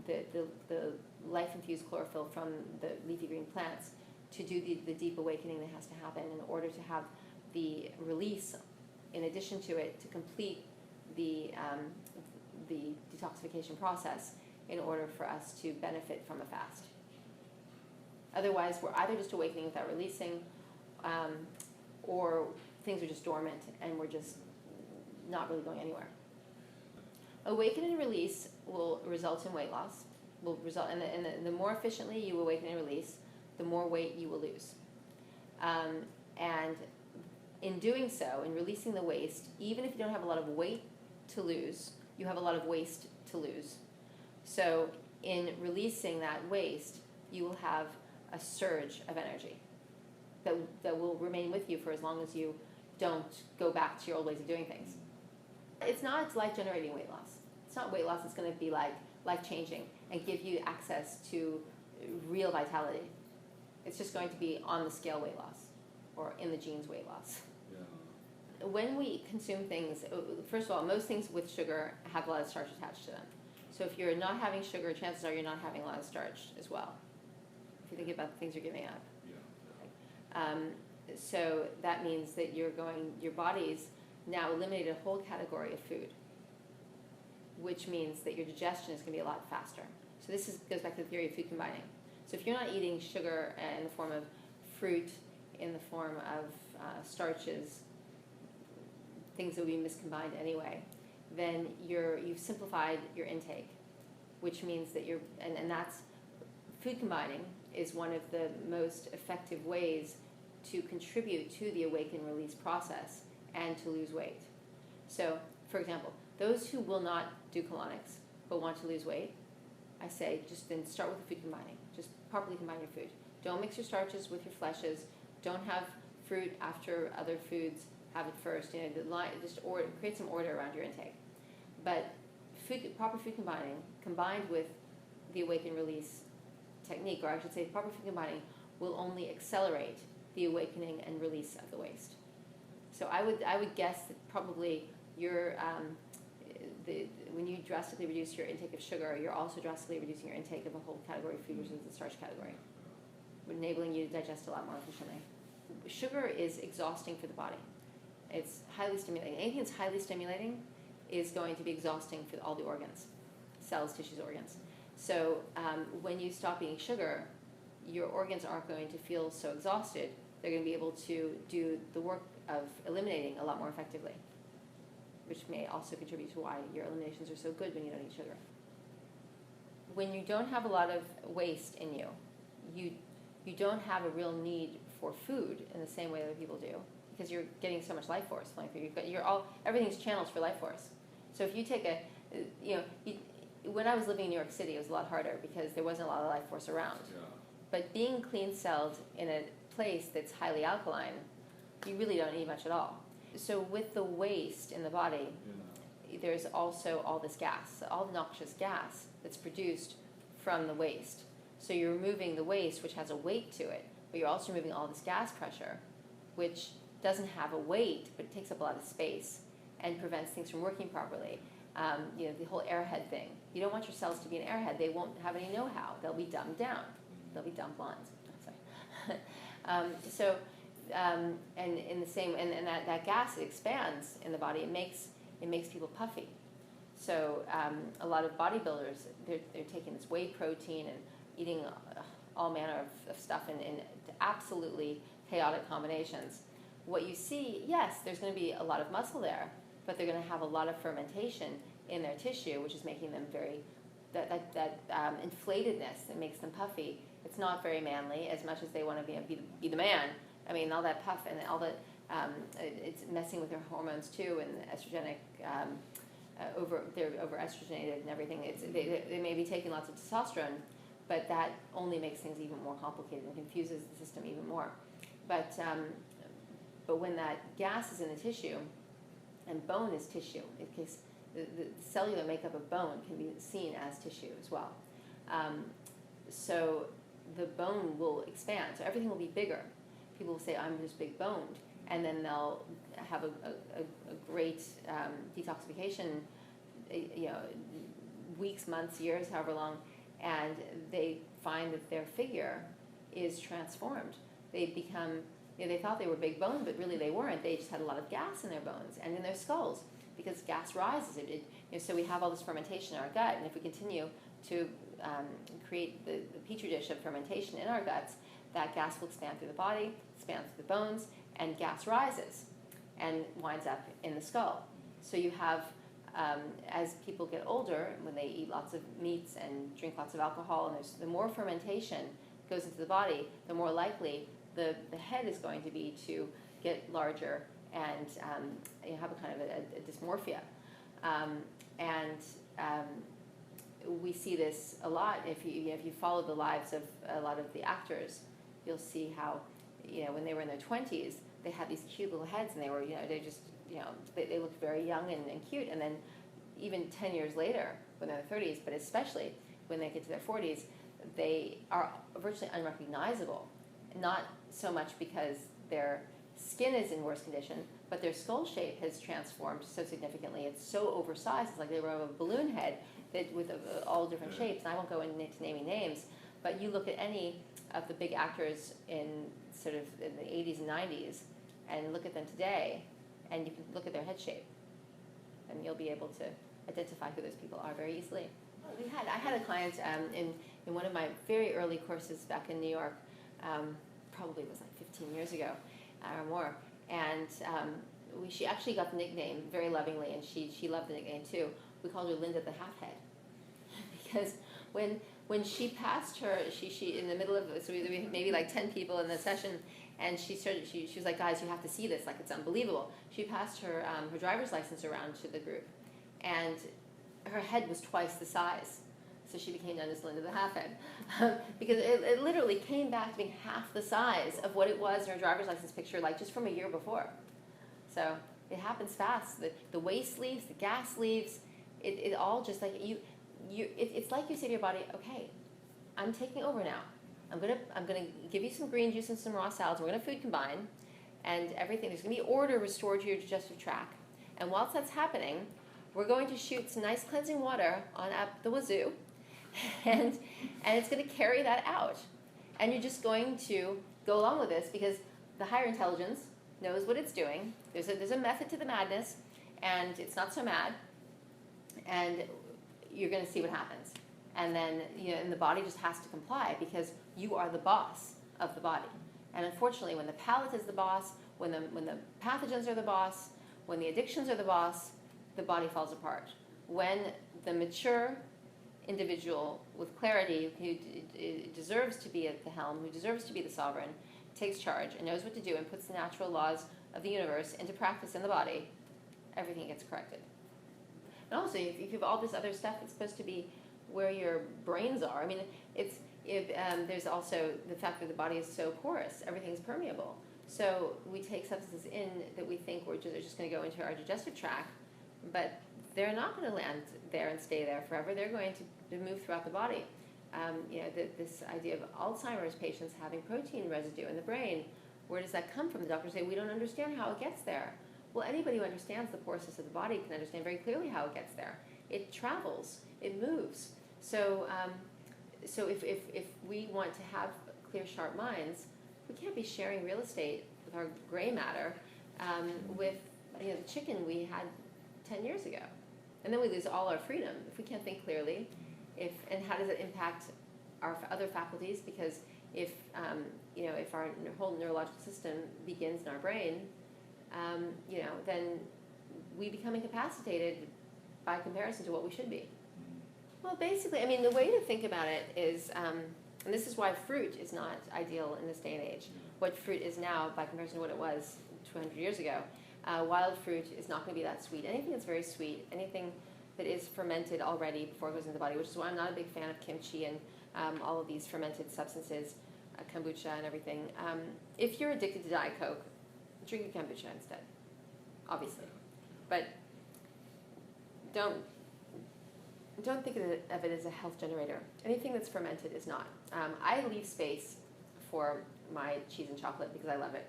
the life-infused chlorophyll from the leafy green plants to do the deep awakening that has to happen in order to have the release, in addition to it, to complete the detoxification process in order for us to benefit from a fast. Otherwise, we're either just awakening without releasing, or things are just dormant and we're just not really going anywhere. Awaken and release will result in weight loss. And the more efficiently you awaken and release, the more weight you will lose. And in doing so, in releasing the waste, even if you don't have a lot of weight to lose, you have a lot of waste to lose. So in releasing that waste, you will have a surge of energy that will remain with you for as long as you don't go back to your old ways of doing things. It's life-generating weight loss. It's not weight loss that's going to be like life-changing and give you access to real vitality. It's just going to be on the scale weight loss or in the genes weight loss. Yeah. When we consume things, first of all, most things with sugar have a lot of starch attached to them. So if you're not having sugar, chances are you're not having a lot of starch as well, if you think about the things you're giving up. Yeah. So that means that your body's now eliminated a whole category of food, which means that your digestion is going to be a lot faster. So this goes back to the theory of food combining. So if you're not eating sugar in the form of fruit, in the form of starches, things that will be miscombined anyway, then you've simplified your intake, which means that and that's, food combining is one of the most effective ways to contribute to the awaken release process and to lose weight. So, for example, those who will not do colonics but want to lose weight, I say just then start with the food combining. Just properly combine your food. Don't mix your starches with your fleshes. Don't have fruit after other foods. Have it first. Just create some order around your intake. But proper food combining combined with the awaken release technique, or I should say proper food combining, will only accelerate the awakening and release of the waste. So I would guess that probably when you drastically reduce your intake of sugar, you're also drastically reducing your intake of a whole category of food, which is the starch category, enabling you to digest a lot more efficiently. Sugar is exhausting for the body. It's highly stimulating. Anything that's highly stimulating is going to be exhausting for all the organs, cells, tissues, organs. So when you stop eating sugar, your organs aren't going to feel so exhausted. They're going to be able to do the work of eliminating a lot more effectively, which may also contribute to why your eliminations are so good when you don't eat sugar. When you don't have a lot of waste in you, you don't have a real need for food in the same way other people do, because you're getting so much life force flowing through. Everything's channels for life force. So if you take when I was living in New York City, it was a lot harder because there wasn't a lot of life force around. Yeah. But being clean-celled in a place that's highly alkaline, you really don't need much at all. So with the waste in the body, there's also all this gas, all the noxious gas that's produced from the waste. So you're removing the waste, which has a weight to it, but you're also removing all this gas pressure, which doesn't have a weight, but it takes up a lot of space and prevents things from working properly. The whole airhead thing. You don't want your cells to be an airhead. They won't have any know-how. They'll be dumbed down. They'll be dumb blondes. And in the same, and that gas, it expands in the body. It makes people puffy. So a lot of bodybuilders, they're taking this whey protein and eating all manner of stuff in absolutely chaotic combinations. What you see, yes, there's going to be a lot of muscle there, but they're going to have a lot of fermentation in their tissue, which is making them very inflatedness that makes them puffy. It's not very manly as much as they want to be the man. I mean, all that puff and all the it's messing with their hormones too, and estrogenic they're over estrogenated and everything. They may be taking lots of testosterone, but that only makes things even more complicated and confuses the system even more. But when that gas is in the tissue, and bone is tissue, in case the cellular makeup of bone can be seen as tissue as well. So the bone will expand, so everything will be bigger. People will say, I'm just big boned, and then they'll have a great detoxification, weeks, months, years, however long, and they find that their figure is transformed. They become, they thought they were big boned, but really they weren't. They just had a lot of gas in their bones and in their skulls, because gas rises. So we have all this fermentation in our gut, and if we continue to create the petri dish of fermentation in our guts, that gas will expand through the body, expand through the bones, and gas rises and winds up in the skull. So you have, as people get older, when they eat lots of meats and drink lots of alcohol, and the more fermentation goes into the body, the more likely the head is going to be to get larger and have a kind of a dysmorphia. We see this a lot. If you follow the lives of a lot of the actors, you'll see how, when they were in their 20s, they had these cute little heads, and they were, they just, they looked very young and cute. And then even 10 years later, when they're in their 30s, but especially when they get to their 40s, they are virtually unrecognizable. Not so much because their skin is in worse condition, but their skull shape has transformed so significantly. It's so oversized. It's like they were a balloon head with all different shapes. And I won't go into naming names, but you look at any of the big actors in sort of in the 80s and 90s, and look at them today, and you can look at their head shape, and you'll be able to identify who those people are very easily. I had a client in one of my very early courses back in New York, probably was like 15 years ago or more, and she actually got the nickname very lovingly, and she loved the nickname too. We called her Linda the Half Head, because when she passed her, she in the middle of, so we had maybe like 10 people in the session, and she was like, guys, you have to see this, like it's unbelievable. She passed her driver's license around to the group, and her head was twice the size. So she became known as Linda the Half Head, because it literally came back to being half the size of what it was in her driver's license picture, like just from a year before. So it happens fast. The waist leaves, the gas leaves, it all just like it's like you say to your body, okay, I'm taking over now. I'm gonna give you some green juice and some raw salads. We're gonna food combine, and everything. There's gonna be order restored to your digestive tract. And whilst that's happening, we're going to shoot some nice cleansing water on up the wazoo, and it's going to carry that out. And you're just going to go along with this, because the higher intelligence knows what it's doing. There's a method to the madness, and it's not so mad. And you're going to see what happens. And then, and the body just has to comply, because you are the boss of the body. And unfortunately, when the palate is the boss, when the pathogens are the boss, when the addictions are the boss, the body falls apart. When the mature individual with clarity, who deserves to be at the helm, who deserves to be the sovereign, takes charge and knows what to do and puts the natural laws of the universe into practice in the body, everything gets corrected. And also, if you have all this other stuff, it's supposed to be where your brains are. I mean, there's also the fact that the body is so porous, everything's permeable. So we take substances in that we think they're just going to go into our digestive tract, but they're not going to land there and stay there forever. They're going to move throughout the body. This idea of Alzheimer's patients having protein residue in the brain, where does that come from? The doctors say, we don't understand how it gets there. Well, anybody who understands the porousness of the body can understand very clearly how it gets there. It travels, it moves. So if we want to have clear, sharp minds, we can't be sharing real estate with our gray matter with the chicken we had 10 years ago. And then we lose all our freedom if we can't think clearly. And how does it impact our other faculties? Because if our whole neurological system begins in our brain, then we become incapacitated by comparison to what we should be. Well, basically, I mean, the way to think about it is, and this is why fruit is not ideal in this day and age. What fruit is now, by comparison to what it was 200 years ago, wild fruit is not going to be that sweet. Anything that's very sweet, anything that is fermented already before it goes into the body, which is why I'm not a big fan of kimchi and all of these fermented substances, kombucha and everything. If you're addicted to Diet Coke, drink a kombucha instead, obviously. But don't think of it as a health generator. Anything that's fermented is not. I leave space for my cheese and chocolate because I love it.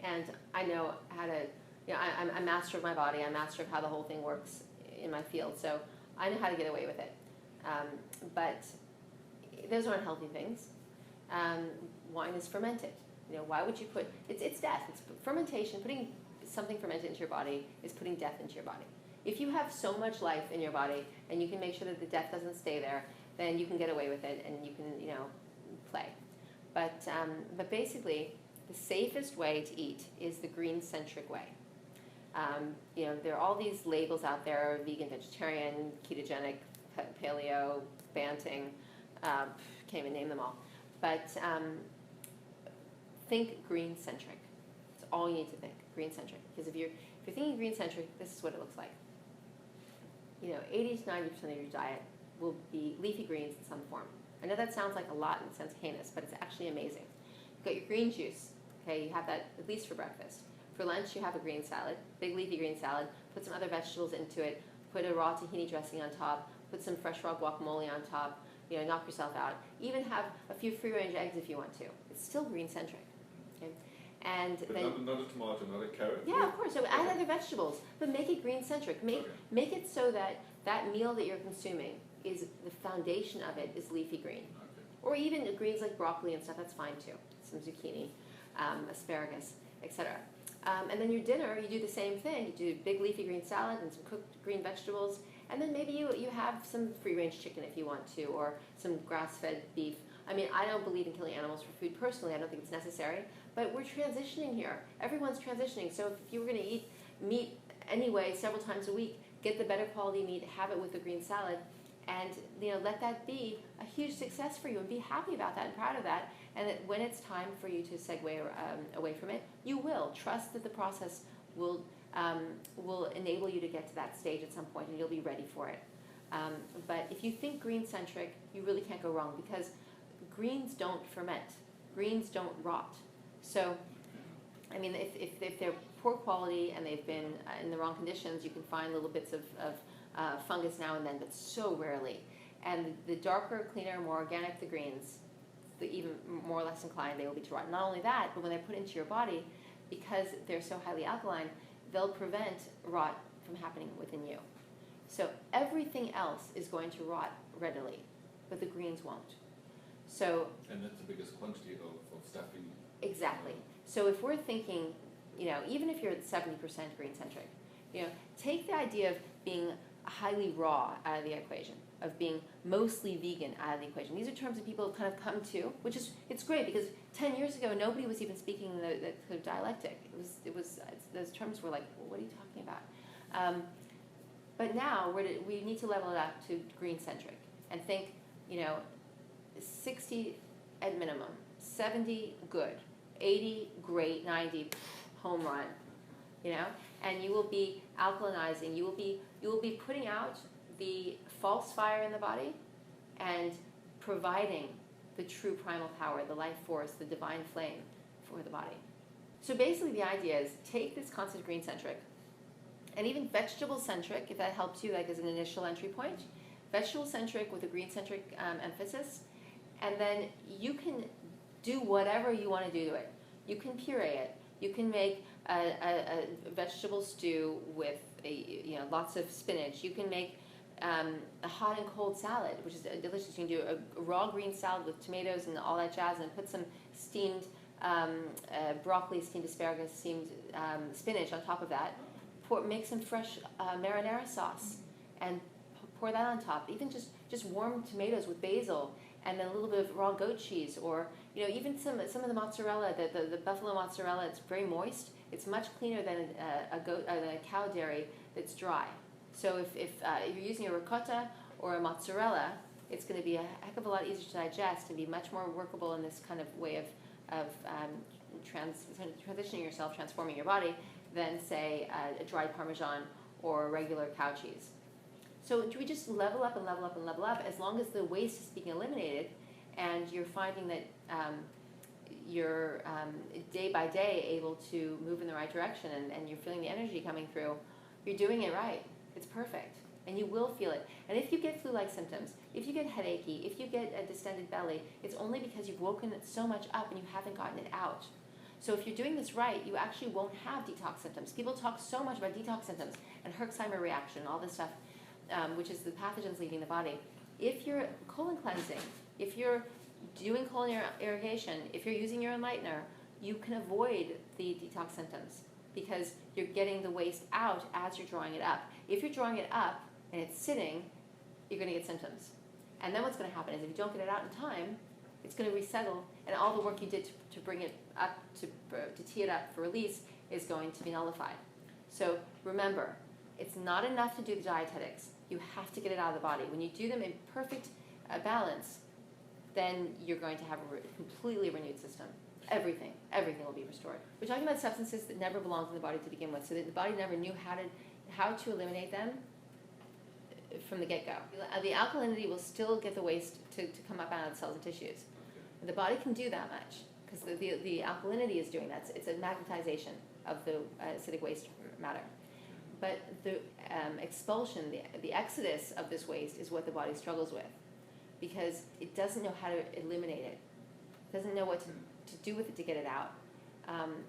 And I know how to, I'm a master of my body. I'm a master of how the whole thing works in my field. So I know how to get away with it. But those aren't healthy things. Wine is fermented. Why would you put, it's death. It's fermentation. Putting something fermented into your body is putting death into your body. If you have so much life in your body and you can make sure that the death doesn't stay there, then you can get away with it and you can, play. But basically, the safest way to eat is the green-centric way. There are all these labels out there: vegan, vegetarian, ketogenic, paleo, Banting. Can't even name them all. But think green-centric. That's all you need to think, green-centric. Because if you're thinking green-centric, this is what it looks like. 80 to 90% of your diet will be leafy greens in some form. I know that sounds like a lot and it sounds heinous, but it's actually amazing. You've got your green juice. Okay, you have that at least for breakfast. For lunch, you have a green salad, big leafy green salad. Put some other vegetables into it. Put a raw tahini dressing on top. Put some fresh raw guacamole on top. Knock yourself out. Even have a few free-range eggs if you want to. It's still green-centric. Okay? And but then not a tomato, not a carrot? Yeah, of course. So add other vegetables, but make it green-centric. Make it so that meal that you're consuming is the foundation of it is leafy green. Okay. Or even greens like broccoli and stuff, that's fine too. Some zucchini, asparagus, etc. And then your dinner, you do the same thing. You do big leafy green salad and some cooked green vegetables. And then maybe you have some free-range chicken if you want to, or some grass-fed beef. I mean, I don't believe in killing animals for food personally. I don't think it's necessary. But we're transitioning here. Everyone's transitioning. So if you were going to eat meat anyway several times a week, get the better quality meat, have it with the green salad, and let that be a huge success for you, and be happy about that and proud of that. And that when it's time for you to segue away from it, you will. Trust that the process will enable you to get to that stage at some point, and you'll be ready for it. But if you think green-centric, you really can't go wrong, because greens don't ferment. Greens don't rot. So, I mean, if they're poor quality and they've been in the wrong conditions, you can find little bits of fungus now and then, but so rarely. And the darker, cleaner, more organic the greens, the even more or less inclined they will be to rot. Not only that, but when they're put into your body, because they're so highly alkaline, they'll prevent rot from happening within you. So everything else is going to rot readily, but the greens won't. So, and that's the biggest quantity of stuff in. Exactly. So if we're thinking, even if you're at 70% green-centric, take the idea of being highly raw out of the equation, of being mostly vegan out of the equation. These are terms that people have kind of come to, which is, it's great, because 10 years ago nobody was even speaking the kind of dialectic. Those terms were like, well, what are you talking about? But now we need to level it up to green-centric and think, 60 at minimum, 70 good, 80 great, 90 home run, and you will be alkalinizing. You will be putting out the false fire in the body and providing the true primal power, the life force, the divine flame for the body. So basically the idea is take this concept of green-centric and even vegetable-centric, if that helps you, like as an initial entry point, vegetable-centric with a green-centric emphasis, and then you can do whatever you want to do to it. You can puree it. You can make a vegetable stew with lots of spinach. You can make a hot and cold salad, which is delicious. You can do a raw green salad with tomatoes and all that jazz, and put some steamed broccoli, steamed asparagus, steamed spinach on top of that. Make some fresh marinara sauce and pour that on top. Even just warm tomatoes with basil, and then a little bit of raw goat cheese, or even some of the mozzarella, the buffalo mozzarella. It's very moist. It's much cleaner than a cow dairy that's dry. So if you're using a ricotta or a mozzarella, it's going to be a heck of a lot easier to digest and be much more workable in this kind of way of transitioning yourself, transforming your body, than, say, a dried Parmesan or regular cow cheese. So do we just level up and level up and level up as long as the waste is being eliminated and you're finding that you're day by day able to move in the right direction and you're feeling the energy coming through, you're doing it right. It's perfect. And you will feel it. And if you get flu-like symptoms, if you get headachy, if you get a distended belly, it's only because you've woken it so much up and you haven't gotten it out. So if you're doing this right, you actually won't have detox symptoms. People talk so much about detox symptoms and Herxheimer reaction, all this stuff, which is the pathogens leaving the body. If you're colon cleansing, if you're doing colon irrigation, if you're using your enlightener, you can avoid the detox symptoms because you're getting the waste out as you're drawing it up. If you're drawing it up and it's sitting, you're going to get symptoms. And then what's going to happen is if you don't get it out in time, it's going to resettle, and all the work you did to bring it up, to tee it up for release, is going to be nullified. So remember, it's not enough to do the dietetics. You have to get it out of the body. When you do them in perfect balance, then you're going to have a completely renewed system. Everything will be restored. We're talking about substances that never belonged in the body to begin with, so that the body never knew how to eliminate them from the get-go. The alkalinity will still get the waste to come up out of the cells and tissues. The body can do that much because the alkalinity is doing that. It's a magnetization of the acidic waste matter. But the expulsion, the exodus of this waste is what the body struggles with because it doesn't know how to eliminate it. It doesn't know what to do with it to get it out. And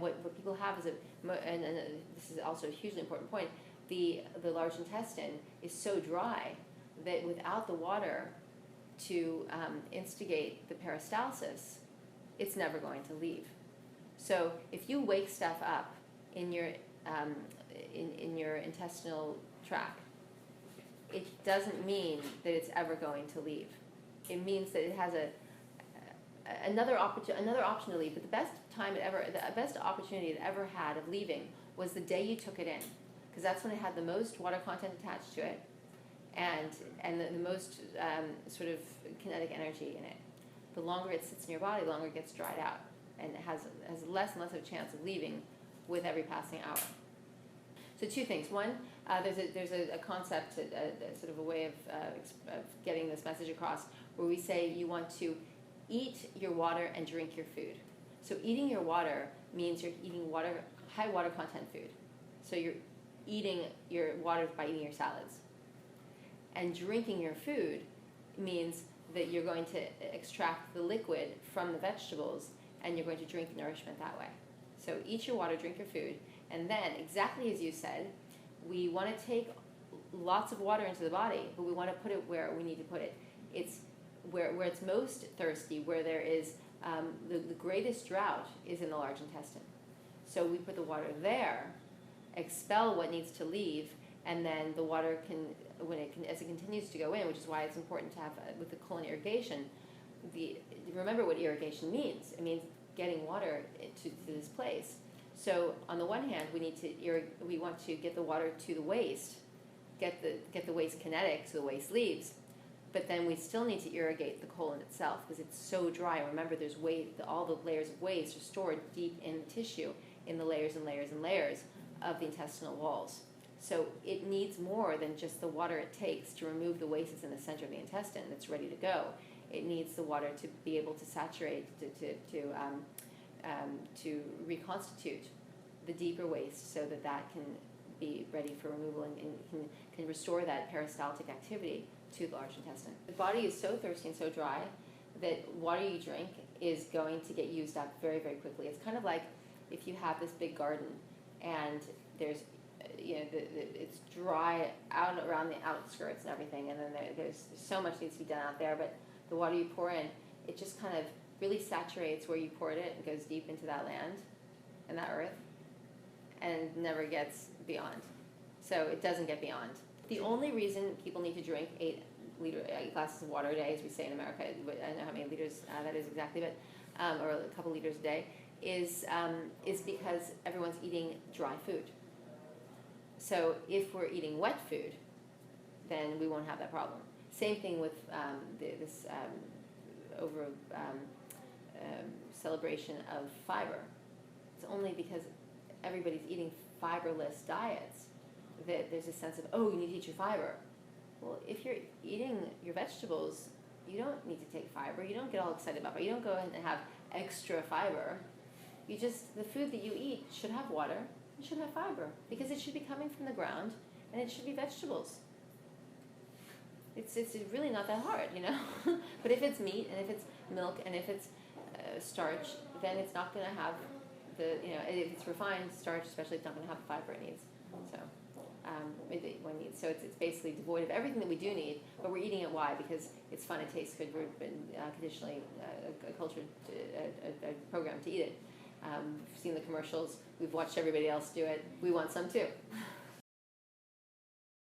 what people have is and this is also a hugely important point, the large intestine is so dry that without the water to instigate the peristalsis, it's never going to leave. So if you wake stuff up in your intestinal tract, it doesn't mean that it's ever going to leave. It means that it has another option to leave. But the best opportunity it ever had of leaving was the day you took it in, because that's when it had the most water content attached to it, and the most sort of kinetic energy in it. The longer it sits in your body, the longer it gets dried out, and it has less and less of a chance of leaving with every passing hour. So two things. One, there's a concept, a sort of a way of getting this message across, where we say you want to eat your water and drink your food. So eating your water means you're eating high water content food. So you're eating your water by eating your salads. And drinking your food means that you're going to extract the liquid from the vegetables and you're going to drink nourishment that way. So eat your water, drink your food, and then, exactly as you said, we want to take lots of water into the body, but we want to put it where we need to put it. It's where it's most thirsty, where there is the greatest drought is in the large intestine. So we put the water there, expel what needs to leave, and then the water as it continues to go in, which is why it's important to have, with the colon irrigation, remember what irrigation means. It means getting water to this place. So on the one hand, we want to get the water to the waste, get the waste kinetic so the waste leaves, but then we still need to irrigate the colon itself because it's so dry. Remember, there's all the layers of waste are stored deep in the tissue, in the layers and layers and layers of the intestinal walls. So it needs more than just the water it takes to remove the waste that's in the center of the intestine that's ready to go. It needs the water to be able to saturate, to reconstitute the deeper waste so that can be ready for removal and can restore that peristaltic activity to the large intestine. The body is so thirsty and so dry that water you drink is going to get used up very, very quickly. It's kind of like if you have this big garden and there's it's dry out around the outskirts and everything, and then there's so much needs to be done out there, but the water you pour in, it just kind of really saturates where you poured it and goes deep into that land and that earth and never gets beyond. So it doesn't get beyond. The only reason people need to drink 8 glasses of water a day, as we say in America, I don't know how many liters that is exactly, but or a couple liters a day, is because everyone's eating dry food. So if we're eating wet food, then we won't have that problem. Same thing with this celebration of fiber. It's only because everybody's eating fiberless diets that there's a sense of, oh, you need to eat your fiber. Well, if you're eating your vegetables, you don't need to take fiber. You don't get all excited about it. You don't go and have extra fiber. The food that you eat should have water. It should have fiber because it should be coming from the ground, and it should be vegetables. It's really not that hard, But if it's meat and if it's milk and if it's starch, then it's not going to have if it's refined starch, especially, it's not going to have the fiber it needs. So one needs. So it's basically devoid of everything that we do need, but we're eating it. Why? Because it's fun. It tastes good. We've been conditionally cultured, programmed to eat it. We've seen the commercials. We've watched everybody else do it. We want some too.